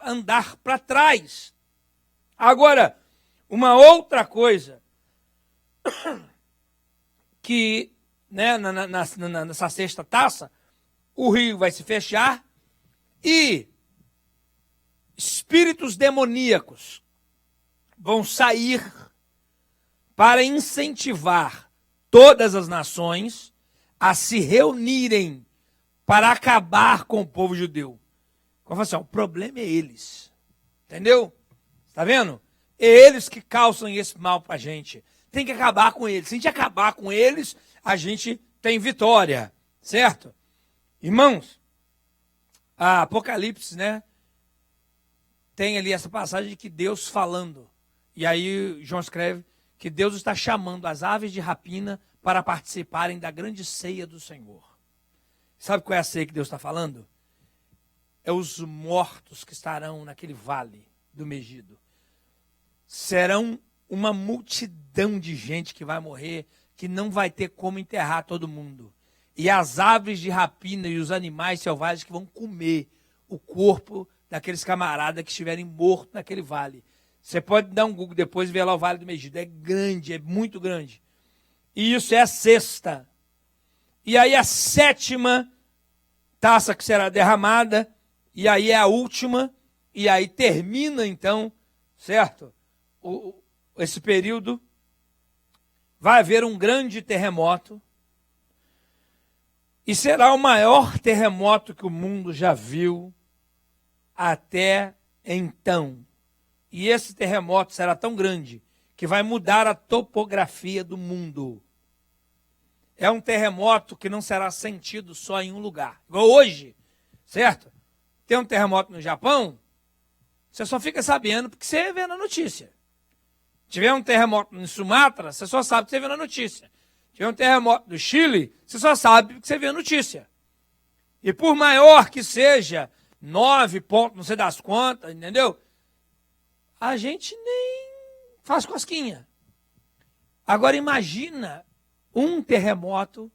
andar para trás. Agora, uma outra coisa que, né, nessa 6ª taça, o rio vai se fechar e espíritos demoníacos vão sair para incentivar todas as nações a se reunirem para acabar com o povo judeu. Como assim, o problema é eles. Entendeu? Está vendo? É eles que causam esse mal para a gente. Tem que acabar com eles. Se a gente acabar com eles, a gente tem vitória. Certo? Irmãos, a Apocalipse, né? Tem ali essa passagem de que Deus falando. E aí João escreve que Deus está chamando as aves de rapina para participarem da grande ceia do Senhor. Sabe qual é a ceia que Deus está falando? É os mortos que estarão naquele vale do Megido. Serão uma multidão de gente que vai morrer, que não vai ter como enterrar todo mundo. E as aves de rapina e os animais selvagens que vão comer o corpo daqueles camaradas que estiverem mortos naquele vale. Você pode dar um Google depois e ver lá o Vale do Megido. É grande, é muito grande. E isso é a sexta. E aí a sétima taça que será derramada, e aí é a última, e aí termina então, certo? Esse período, vai haver um grande terremoto, e será o maior terremoto que o mundo já viu até então. E esse terremoto será tão grande que vai mudar a topografia do mundo. É um terremoto que não será sentido só em um lugar. Igual hoje, certo? Tem um terremoto no Japão, você só fica sabendo porque você vê na notícia. Tiver um terremoto em Sumatra, você só sabe porque você vê na notícia. Tiver um terremoto no Chile, você só sabe porque você vê a notícia. E por maior que seja, 9 pontos, não sei das quantas, entendeu? A gente nem faz cosquinha. Agora imagina um terremoto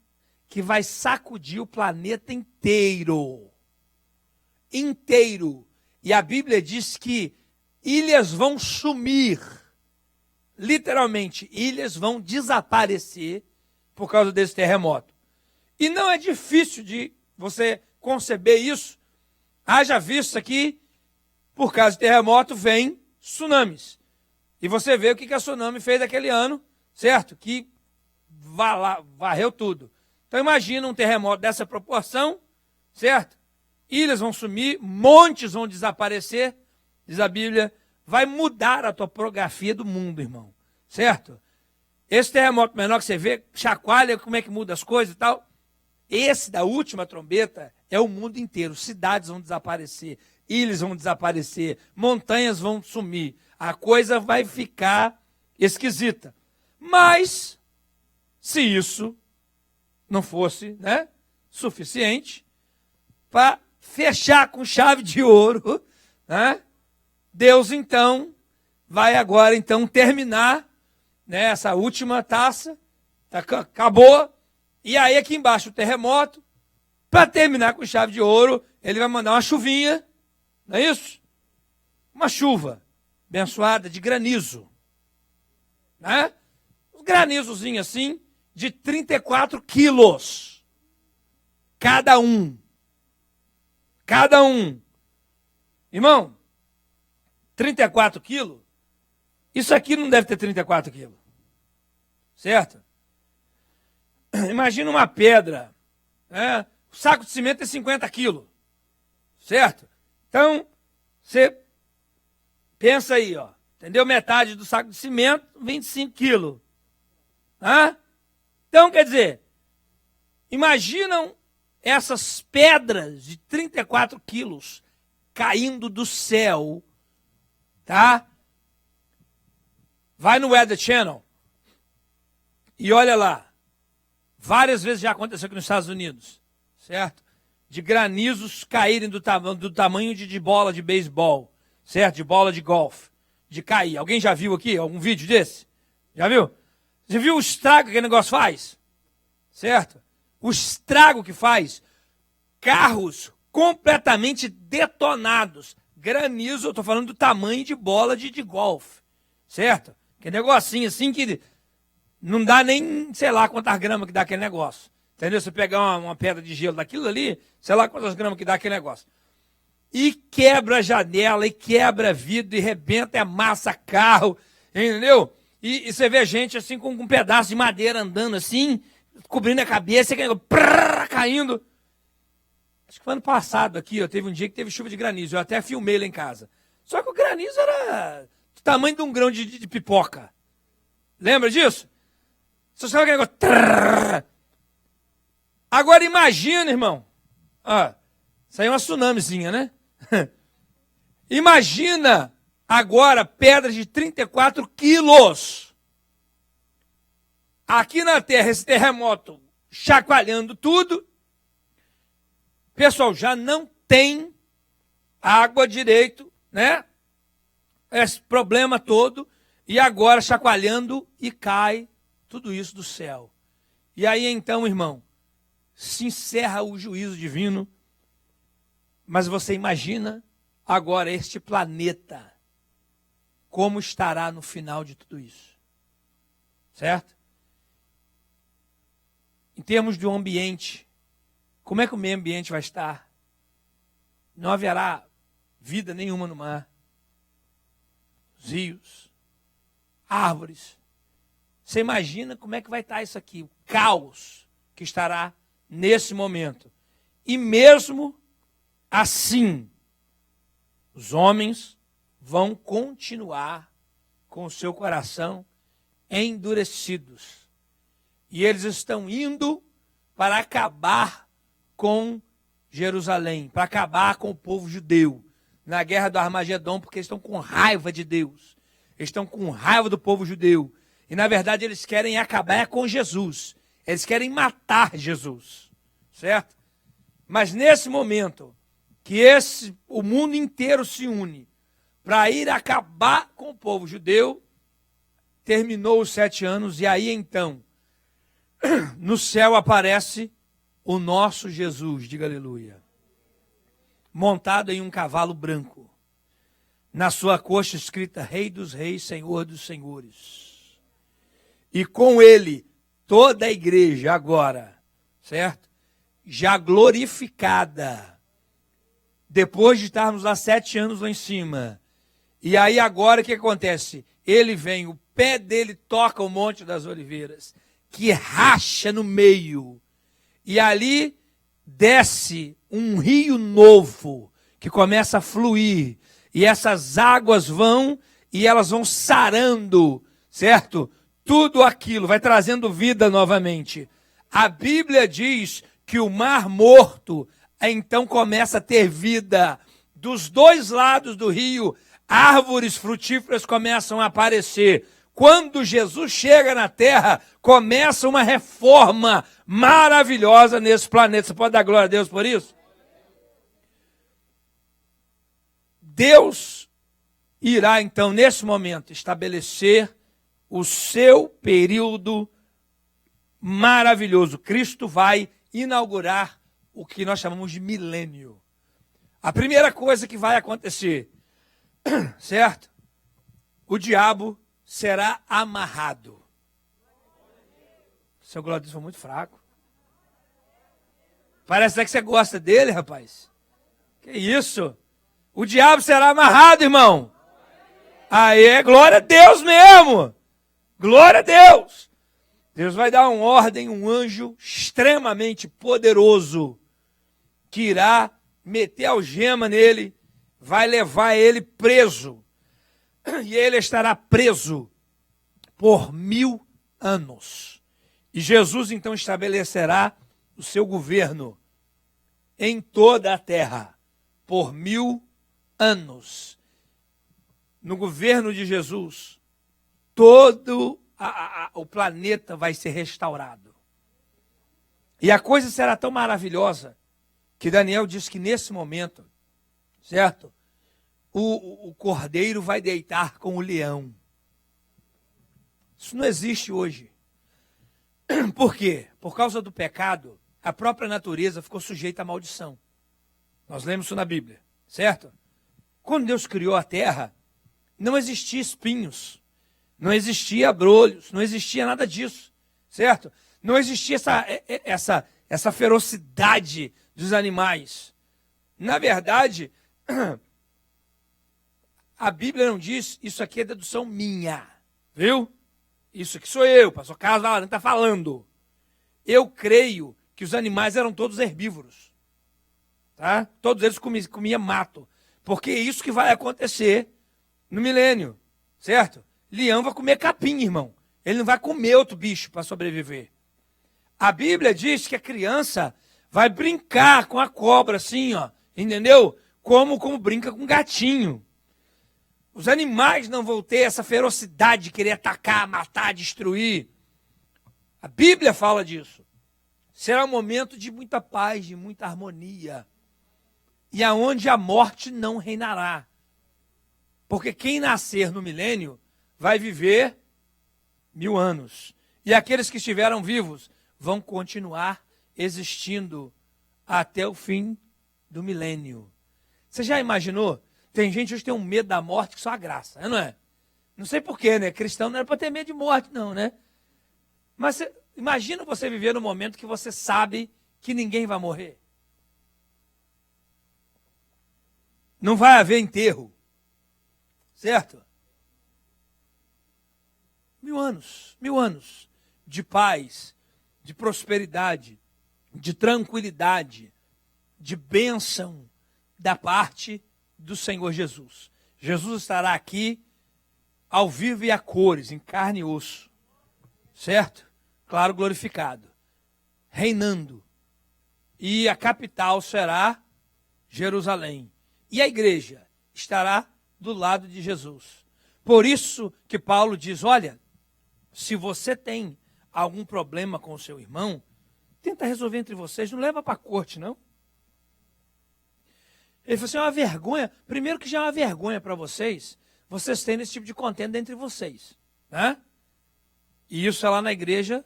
que vai sacudir o planeta inteiro. Inteiro. E a Bíblia diz que ilhas vão sumir. Literalmente, ilhas vão desaparecer por causa desse terremoto. E não é difícil de você conceber isso. Haja visto aqui, por causa do terremoto, vem tsunamis. E você vê o que a tsunami fez naquele ano, certo? Que varreu tudo. Então imagina um terremoto dessa proporção, certo? Ilhas vão sumir, montes vão desaparecer, diz a Bíblia, vai mudar a topografia do mundo, irmão, certo? Esse terremoto menor que você vê, chacoalha como é que muda as coisas e tal. Esse da última trombeta é o mundo inteiro. Cidades vão desaparecer, ilhas vão desaparecer, montanhas vão sumir. A coisa vai ficar esquisita. Mas, se isso não fosse, né, suficiente para fechar com chave de ouro, né, Deus então vai agora então terminar, né, essa última taça, acabou, e aí aqui embaixo o terremoto, para terminar com chave de ouro, ele vai mandar uma chuvinha, não é isso? Uma chuva abençoada de granizo, né? Um granizozinho assim, de 34 quilos, cada um. Cada um. Irmão, 34 quilos, isso aqui não deve ter 34 quilos, certo? Imagina uma pedra, né? O saco de cimento é 50 quilos, certo? Então, você pensa aí, ó, entendeu? Metade do saco de cimento, 25 quilos. Hã? Então, quer dizer, imaginam essas pedras de 34 quilos caindo do céu, tá? Vai no Weather Channel e olha lá. Várias vezes já aconteceu aqui nos Estados Unidos, certo? De granizos caírem do tamanho de bola de beisebol, certo? De bola de golfe, de cair. Alguém já viu aqui algum vídeo desse? Já viu? Você viu o estrago que aquele negócio faz? Certo? O estrago que faz. Carros completamente detonados. Granizo, eu estou falando do tamanho de bola de golfe, certo? Que negocinho assim que não dá nem, sei lá, quantas gramas que dá aquele negócio. Entendeu? Você pegar uma pedra de gelo daquilo ali, sei lá quantas gramas que dá aquele negócio. E quebra a janela, e quebra vidro, e rebenta, e amassa carro, entendeu? E você vê gente assim com um pedaço de madeira andando assim, cobrindo a cabeça, e caindo. Acho que foi ano passado aqui, teve um dia que teve chuva de granizo, eu até filmei lá em casa. Só que o granizo era do tamanho de um grão de pipoca. Lembra disso? Você sabe aquele negócio? Trrr. Agora imagina, irmão. Isso aí é uma tsunamizinha, né? Imagina agora pedras de 34 quilos. Aqui na Terra, esse terremoto chacoalhando tudo. Pessoal, já não tem água direito, né? Esse problema todo. E agora chacoalhando e cai tudo isso do céu. E aí então, irmão, se encerra o juízo divino. Mas você imagina agora este planeta, como estará no final de tudo isso. Certo? Em termos de um ambiente, como é que o meio ambiente vai estar? Não haverá vida nenhuma no mar. Os rios, árvores. Você imagina como é que vai estar isso aqui, o caos que estará nesse momento. E mesmo assim, os homens vão continuar com o seu coração endurecidos. E eles estão indo para acabar com Jerusalém, para acabar com o povo judeu, na guerra do Armagedon, porque eles estão com raiva de Deus. Eles estão com raiva do povo judeu. E na verdade eles querem acabar com Jesus. Eles querem matar Jesus. Certo? Mas nesse momento que o mundo inteiro se une para ir acabar com o povo judeu, terminou os 7 anos e aí então, no céu aparece o nosso Jesus, diga aleluia, montado em um cavalo branco, na sua coxa escrita Rei dos Reis, Senhor dos Senhores. E com ele, toda a igreja agora, certo? Já glorificada, depois de estarmos lá 7 anos lá em cima. E aí agora o que acontece? Ele vem, o pé dele toca o Monte das Oliveiras, que racha no meio. E ali desce um rio novo, que começa a fluir. E essas águas vão, e elas vão sarando, certo? Tudo aquilo, vai trazendo vida novamente. A Bíblia diz que o mar morto, então começa a ter vida. Dos dois lados do rio, árvores frutíferas começam a aparecer. Quando Jesus chega na terra, começa uma reforma maravilhosa nesse planeta. Você pode dar glória a Deus por isso? Deus irá então, nesse momento, estabelecer o seu período maravilhoso. Cristo vai inaugurar o que nós chamamos de milênio. A primeira coisa que vai acontecer, certo? O diabo será amarrado. Seu glória a Deus foi muito fraco. Parece até que você gosta dele, rapaz. Que isso? O diabo será amarrado, irmão. Aí é glória a Deus mesmo. Glória a Deus. Deus vai dar uma ordem, um anjo extremamente poderoso, que irá meter algema nele, vai levar ele preso. E ele estará preso por 1000 anos. E Jesus então estabelecerá o seu governo em toda a terra por 1000 anos. No governo de Jesus, todo o planeta vai ser restaurado. E a coisa será tão maravilhosa que Daniel diz que nesse momento, certo? O cordeiro vai deitar com o leão. Isso não existe hoje. Por quê? Por causa do pecado, a própria natureza ficou sujeita à maldição. Nós lemos isso na Bíblia, certo? Quando Deus criou a terra, não existia espinhos, não existia abrolhos, não existia nada disso, certo? Não existia essa ferocidade dos animais. Na verdade, a Bíblia não diz, isso aqui é dedução minha, viu? Isso aqui sou eu, pastor Carlos Valadão está falando. Eu creio que os animais eram todos herbívoros, tá? Todos eles comiam mato. Porque é isso que vai acontecer no milênio, certo? Leão vai comer capim, irmão. Ele não vai comer outro bicho para sobreviver. A Bíblia diz que a criança vai brincar com a cobra assim, ó, entendeu? Como brinca com um gatinho. Os animais não vão ter essa ferocidade de querer atacar, matar, destruir. A Bíblia fala disso. Será um momento de muita paz, de muita harmonia. E aonde a morte não reinará. Porque quem nascer no milênio vai viver 1000 anos. E aqueles que estiveram vivos vão continuar existindo até o fim do milênio. Você já imaginou? Tem gente hoje que tem um medo da morte que só a graça, não é? Não sei porquê, né? Cristão não era para ter medo de morte, não, né? Mas imagina você viver no momento que você sabe que ninguém vai morrer. Não vai haver enterro. Certo? 1000 anos. 1000 anos de paz, de prosperidade, de tranquilidade, de bênção da parte do Senhor Jesus. Jesus estará aqui ao vivo e a cores, em carne e osso. Certo? Claro, glorificado. Reinando. E a capital será Jerusalém. E a igreja estará do lado de Jesus. Por isso que Paulo diz, olha, se você tem algum problema com o seu irmão, tenta resolver entre vocês, não leva para a corte, não. Ele falou assim, é uma vergonha, primeiro que já é uma vergonha para vocês terem esse tipo de contenda entre vocês. Né? E isso é lá na igreja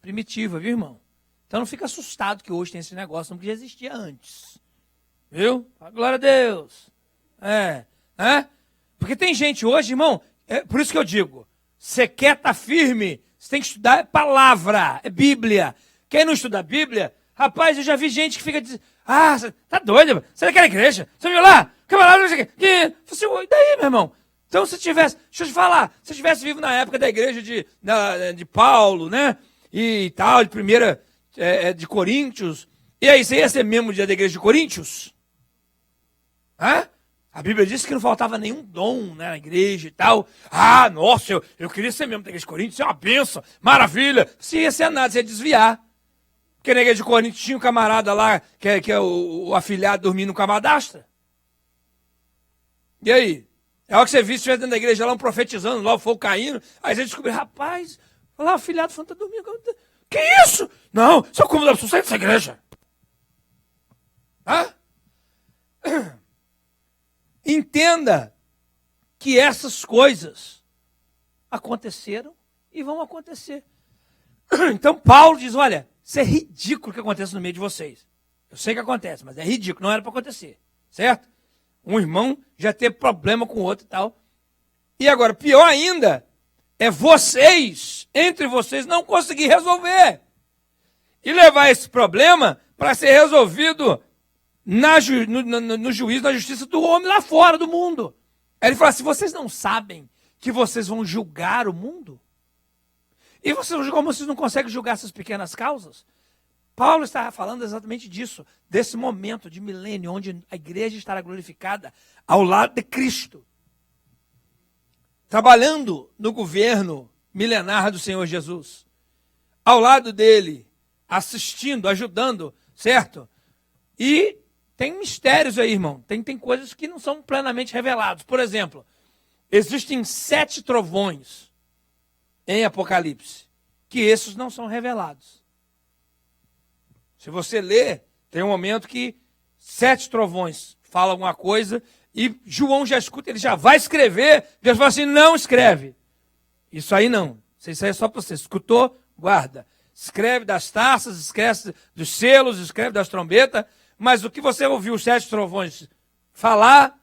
primitiva, viu, irmão? Então não fica assustado que hoje tem esse negócio, não, que já existia antes. Viu? Glória a Deus. Porque tem gente hoje, irmão, por isso que eu digo, você quer estar firme, você tem que estudar palavra, é Bíblia. Quem não estuda a Bíblia, rapaz, eu já vi gente que fica dizendo, você tá doido, você não quer igreja? Você viu lá? Camarada, não sei o quê. E daí, meu irmão? Então, deixa eu te falar, se eu tivesse vivo na época da igreja de Paulo, né, e tal, de primeira, de Coríntios, e aí, você ia ser membro da igreja de Coríntios? A Bíblia diz que não faltava nenhum dom, né, na igreja e tal. Nossa, eu queria ser membro da igreja de Coríntios, isso é uma benção, maravilha. Você ia ser nada, você ia desviar. Porque na igreja de Coríntios tinha um camarada lá, que é o afilhado dormindo com a madrasta. E aí? É hora que você viu, se estiver dentro da igreja lá, profetizando, lá o fogo caindo, aí você descobriu, rapaz, lá o afilhado falando, tá dormindo. Que isso? Não, seu cômodo absoluto, sai dessa igreja. Entenda que essas coisas aconteceram e vão acontecer. Então Paulo diz, olha, isso é ridículo que acontece no meio de vocês. Eu sei que acontece, mas é ridículo, não era para acontecer, certo? Um irmão já teve problema com o outro e tal. E agora, pior ainda, é vocês, entre vocês, não conseguir resolver. E levar esse problema para ser resolvido no juízo, na justiça do homem lá fora do mundo. Aí ele fala assim, vocês não sabem que vocês vão julgar o mundo? E como vocês não conseguem julgar essas pequenas causas? Paulo estava falando exatamente disso, desse momento de milênio, onde a igreja estará glorificada ao lado de Cristo. Trabalhando no governo milenar do Senhor Jesus. Ao lado dele, assistindo, ajudando, certo? E tem mistérios aí, irmão. Tem coisas que não são plenamente reveladas. Por exemplo, existem 7 trovões em Apocalipse, que esses não são revelados. Se você ler, tem um momento que 7 trovões falam alguma coisa e João já escuta, ele já vai escrever, Deus fala assim, não escreve. Isso aí não. Isso aí é só para você. Escutou? Guarda. Escreve das taças, escreve dos selos, escreve das trombetas, mas o que você ouviu os 7 trovões falar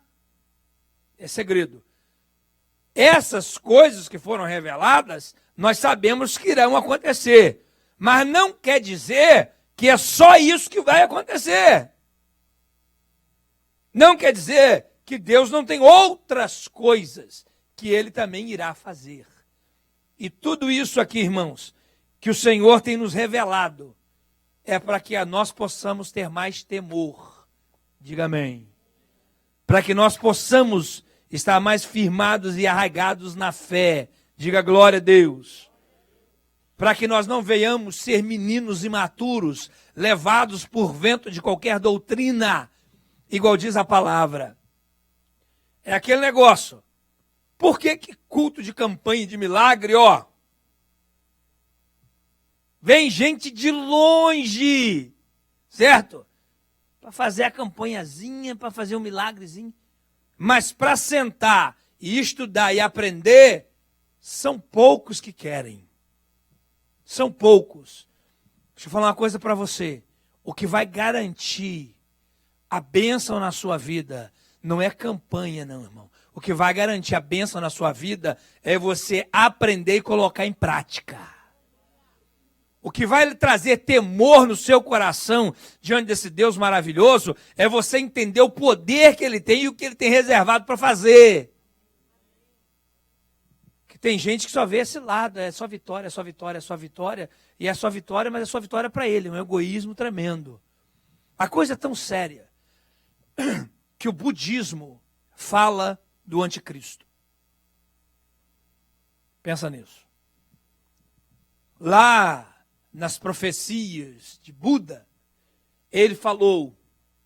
é segredo. Essas coisas que foram reveladas, nós sabemos que irão acontecer. Mas não quer dizer que é só isso que vai acontecer. Não quer dizer que Deus não tem outras coisas que Ele também irá fazer. E tudo isso aqui, irmãos, que o Senhor tem nos revelado, é para que nós possamos ter mais temor. Diga amém. para que nós possamos estar mais firmados e arraigados na fé. Diga glória a Deus. Para que nós não venhamos ser meninos imaturos, levados por vento de qualquer doutrina, igual diz a palavra. É aquele negócio. Por que culto de campanha de milagre, ó? Vem gente de longe, certo? Para fazer a campanhazinha, para fazer um milagrezinho. Mas para sentar e estudar e aprender, são poucos que querem. São poucos. Deixa eu falar uma coisa para você. O que vai garantir a bênção na sua vida não é campanha, não, irmão. O que vai garantir a bênção na sua vida é você aprender e colocar em prática. O que vai trazer temor no seu coração diante desse Deus maravilhoso é você entender o poder que Ele tem e o que Ele tem reservado para fazer. Que tem gente que só vê esse lado, é só vitória, é só vitória, é só vitória, e é só vitória, mas é só vitória para ele, um egoísmo tremendo. A coisa é tão séria que o budismo fala do anticristo. Pensa nisso. Lá nas profecias de Buda, ele falou,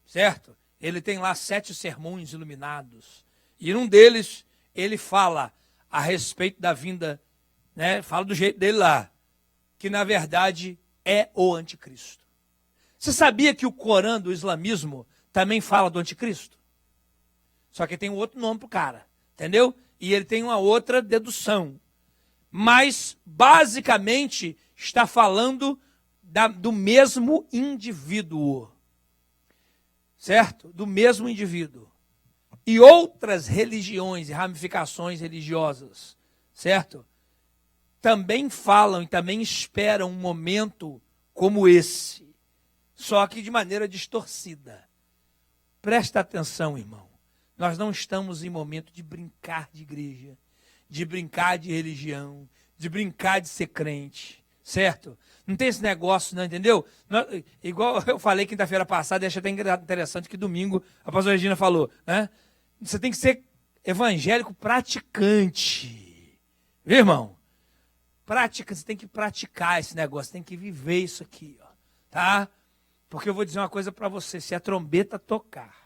certo? Ele tem lá 7 sermões iluminados. E num deles, ele fala a respeito da vinda, né? Fala do jeito dele lá, que na verdade é o anticristo. Você sabia que o Corão do islamismo também fala do anticristo? Só que tem um outro nome para o cara, entendeu? E ele tem uma outra dedução. Mas, basicamente, está falando do mesmo indivíduo. Certo? Do mesmo indivíduo. E outras religiões e ramificações religiosas, certo? Também falam e também esperam um momento como esse. Só que de maneira distorcida. Presta atenção, irmão. Nós não estamos em momento de brincar de igreja, de brincar de religião, de brincar de ser crente, certo? Não tem esse negócio, não, entendeu? Igual eu falei quinta-feira passada, e achei até interessante que domingo a pastora Regina falou, né? Você tem que ser evangélico praticante, viu, irmão? Prática, você tem que praticar esse negócio, tem que viver isso aqui, ó, tá? Porque eu vou dizer uma coisa para você, se a trombeta tocar,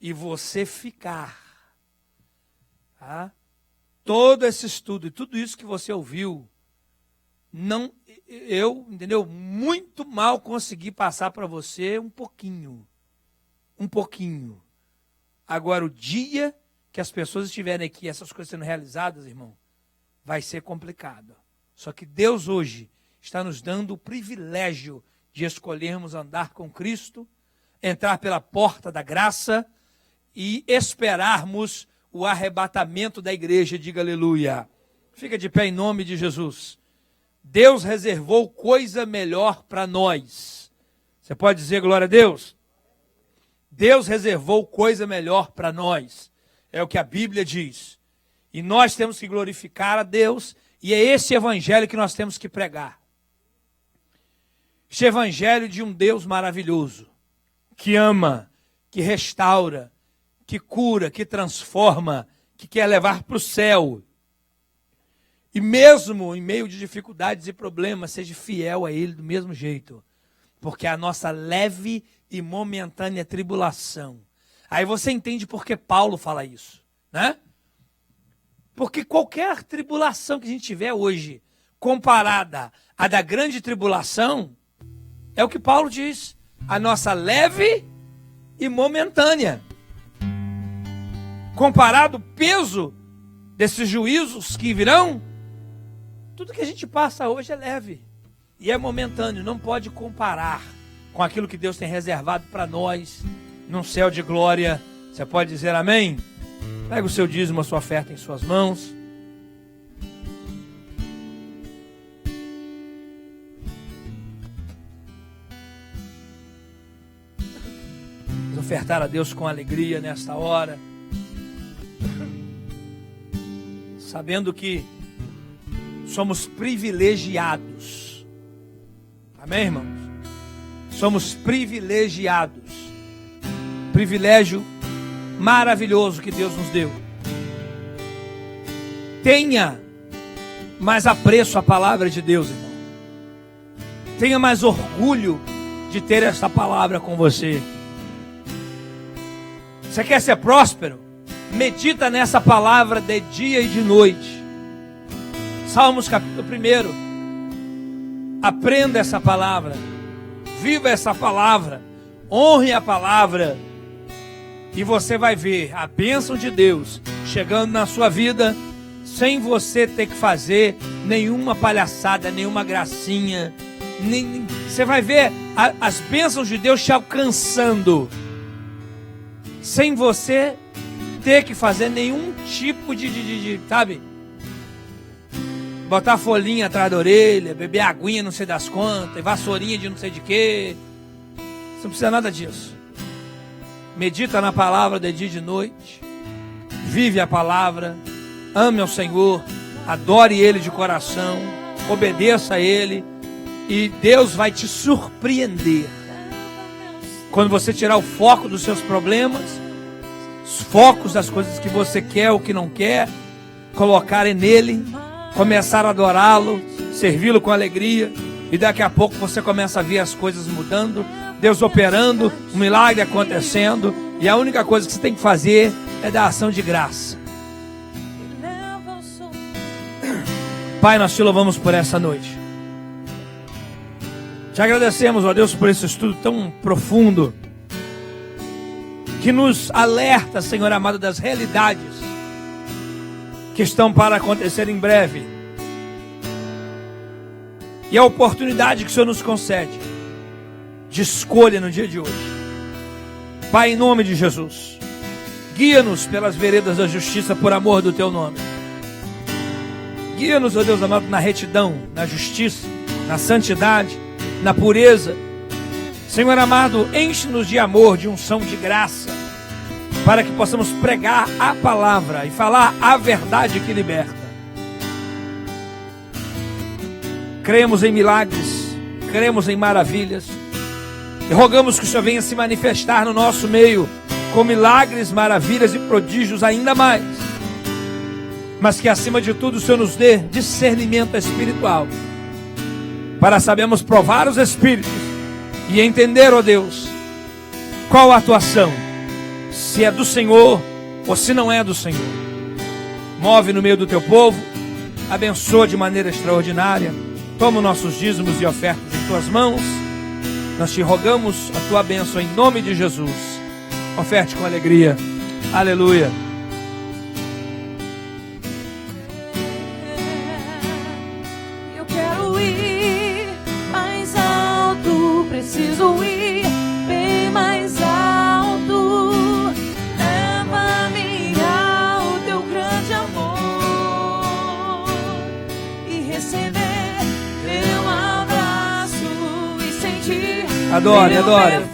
e você ficar, tá? Todo esse estudo e tudo isso que você ouviu, entendeu? Muito mal consegui passar para você um pouquinho. Agora, o dia que as pessoas estiverem aqui, essas coisas sendo realizadas, irmão, vai ser complicado. Só que Deus hoje está nos dando o privilégio de escolhermos andar com Cristo, entrar pela porta da graça, e esperarmos o arrebatamento da igreja, diga aleluia. Fica de pé em nome de Jesus. Deus reservou coisa melhor para nós. Você pode dizer glória a Deus? Deus reservou coisa melhor para nós. É o que a Bíblia diz. E nós temos que glorificar a Deus, e é esse evangelho que nós temos que pregar. Este evangelho de um Deus maravilhoso, que ama, que restaura, que cura, que transforma, que quer levar para o céu. E mesmo em meio de dificuldades e problemas, seja fiel a Ele do mesmo jeito. Porque é a nossa leve e momentânea tribulação. Aí você entende por que Paulo fala isso, né? Porque qualquer tribulação que a gente tiver hoje, comparada à da grande tribulação, é o que Paulo diz. A nossa leve e momentânea. Comparado ao peso desses juízos que virão, tudo que a gente passa hoje é leve e é momentâneo, não pode comparar com aquilo que Deus tem reservado para nós num céu de glória. Você pode dizer amém? Pega o seu dízimo, a sua oferta em suas mãos. Vamos ofertar a Deus com alegria nesta hora, sabendo que somos privilegiados. Amém, irmãos? Somos privilegiados. Privilégio maravilhoso que Deus nos deu. Tenha mais apreço à palavra de Deus, irmão. Tenha mais orgulho de ter essa palavra com você. Você quer ser próspero? Medita nessa palavra de dia e de noite. Salmos capítulo 1. Aprenda essa palavra. Viva essa palavra. Honre a palavra. E você vai ver a bênção de Deus chegando na sua vida, sem você ter que fazer nenhuma palhaçada, nenhuma gracinha. Você vai ver as bênçãos de Deus te alcançando, sem você ter que fazer nenhum tipo de sabe? Botar folhinha atrás da orelha, beber aguinha não sei das quantas, vassourinha de não sei de quê. Você não precisa nada disso. Medita na palavra de dia e de noite. Vive a palavra. Ame ao Senhor. Adore Ele de coração. Obedeça a Ele. E Deus vai te surpreender. Quando você tirar o foco dos seus problemas, os focos das coisas que você quer ou que não quer, colocarem nele, começar a adorá-lo, servi-lo com alegria, e daqui a pouco você começa a ver as coisas mudando, Deus operando, um milagre acontecendo, e a única coisa que você tem que fazer é dar ação de graça. Pai, nós te louvamos por essa noite. Te agradecemos, ó Deus, por esse estudo tão profundo, que nos alerta, Senhor amado, das realidades que estão para acontecer em breve. E a oportunidade que o Senhor nos concede de escolha no dia de hoje. Pai, em nome de Jesus, guia-nos pelas veredas da justiça por amor do Teu nome. Guia-nos, ó Deus amado, na retidão, na justiça, na santidade, na pureza. Senhor amado, enche-nos de amor, de unção, de graça, para que possamos pregar a palavra e falar a verdade que liberta. Cremos em milagres, cremos em maravilhas, e rogamos que o Senhor venha se manifestar no nosso meio com milagres, maravilhas e prodígios ainda mais, mas que acima de tudo o Senhor nos dê discernimento espiritual, para sabermos provar os espíritos e entender, ó Deus, qual a atuação, se é do Senhor ou se não é do Senhor. Move no meio do Teu povo, abençoa de maneira extraordinária, toma nossos dízimos e ofertas em Tuas mãos. Nós te rogamos a Tua bênção em nome de Jesus. Oferte com alegria. Aleluia. Preciso ir bem mais alto. Leva-me ao Teu grande amor e receber Teu abraço e sentir. Adore, adore.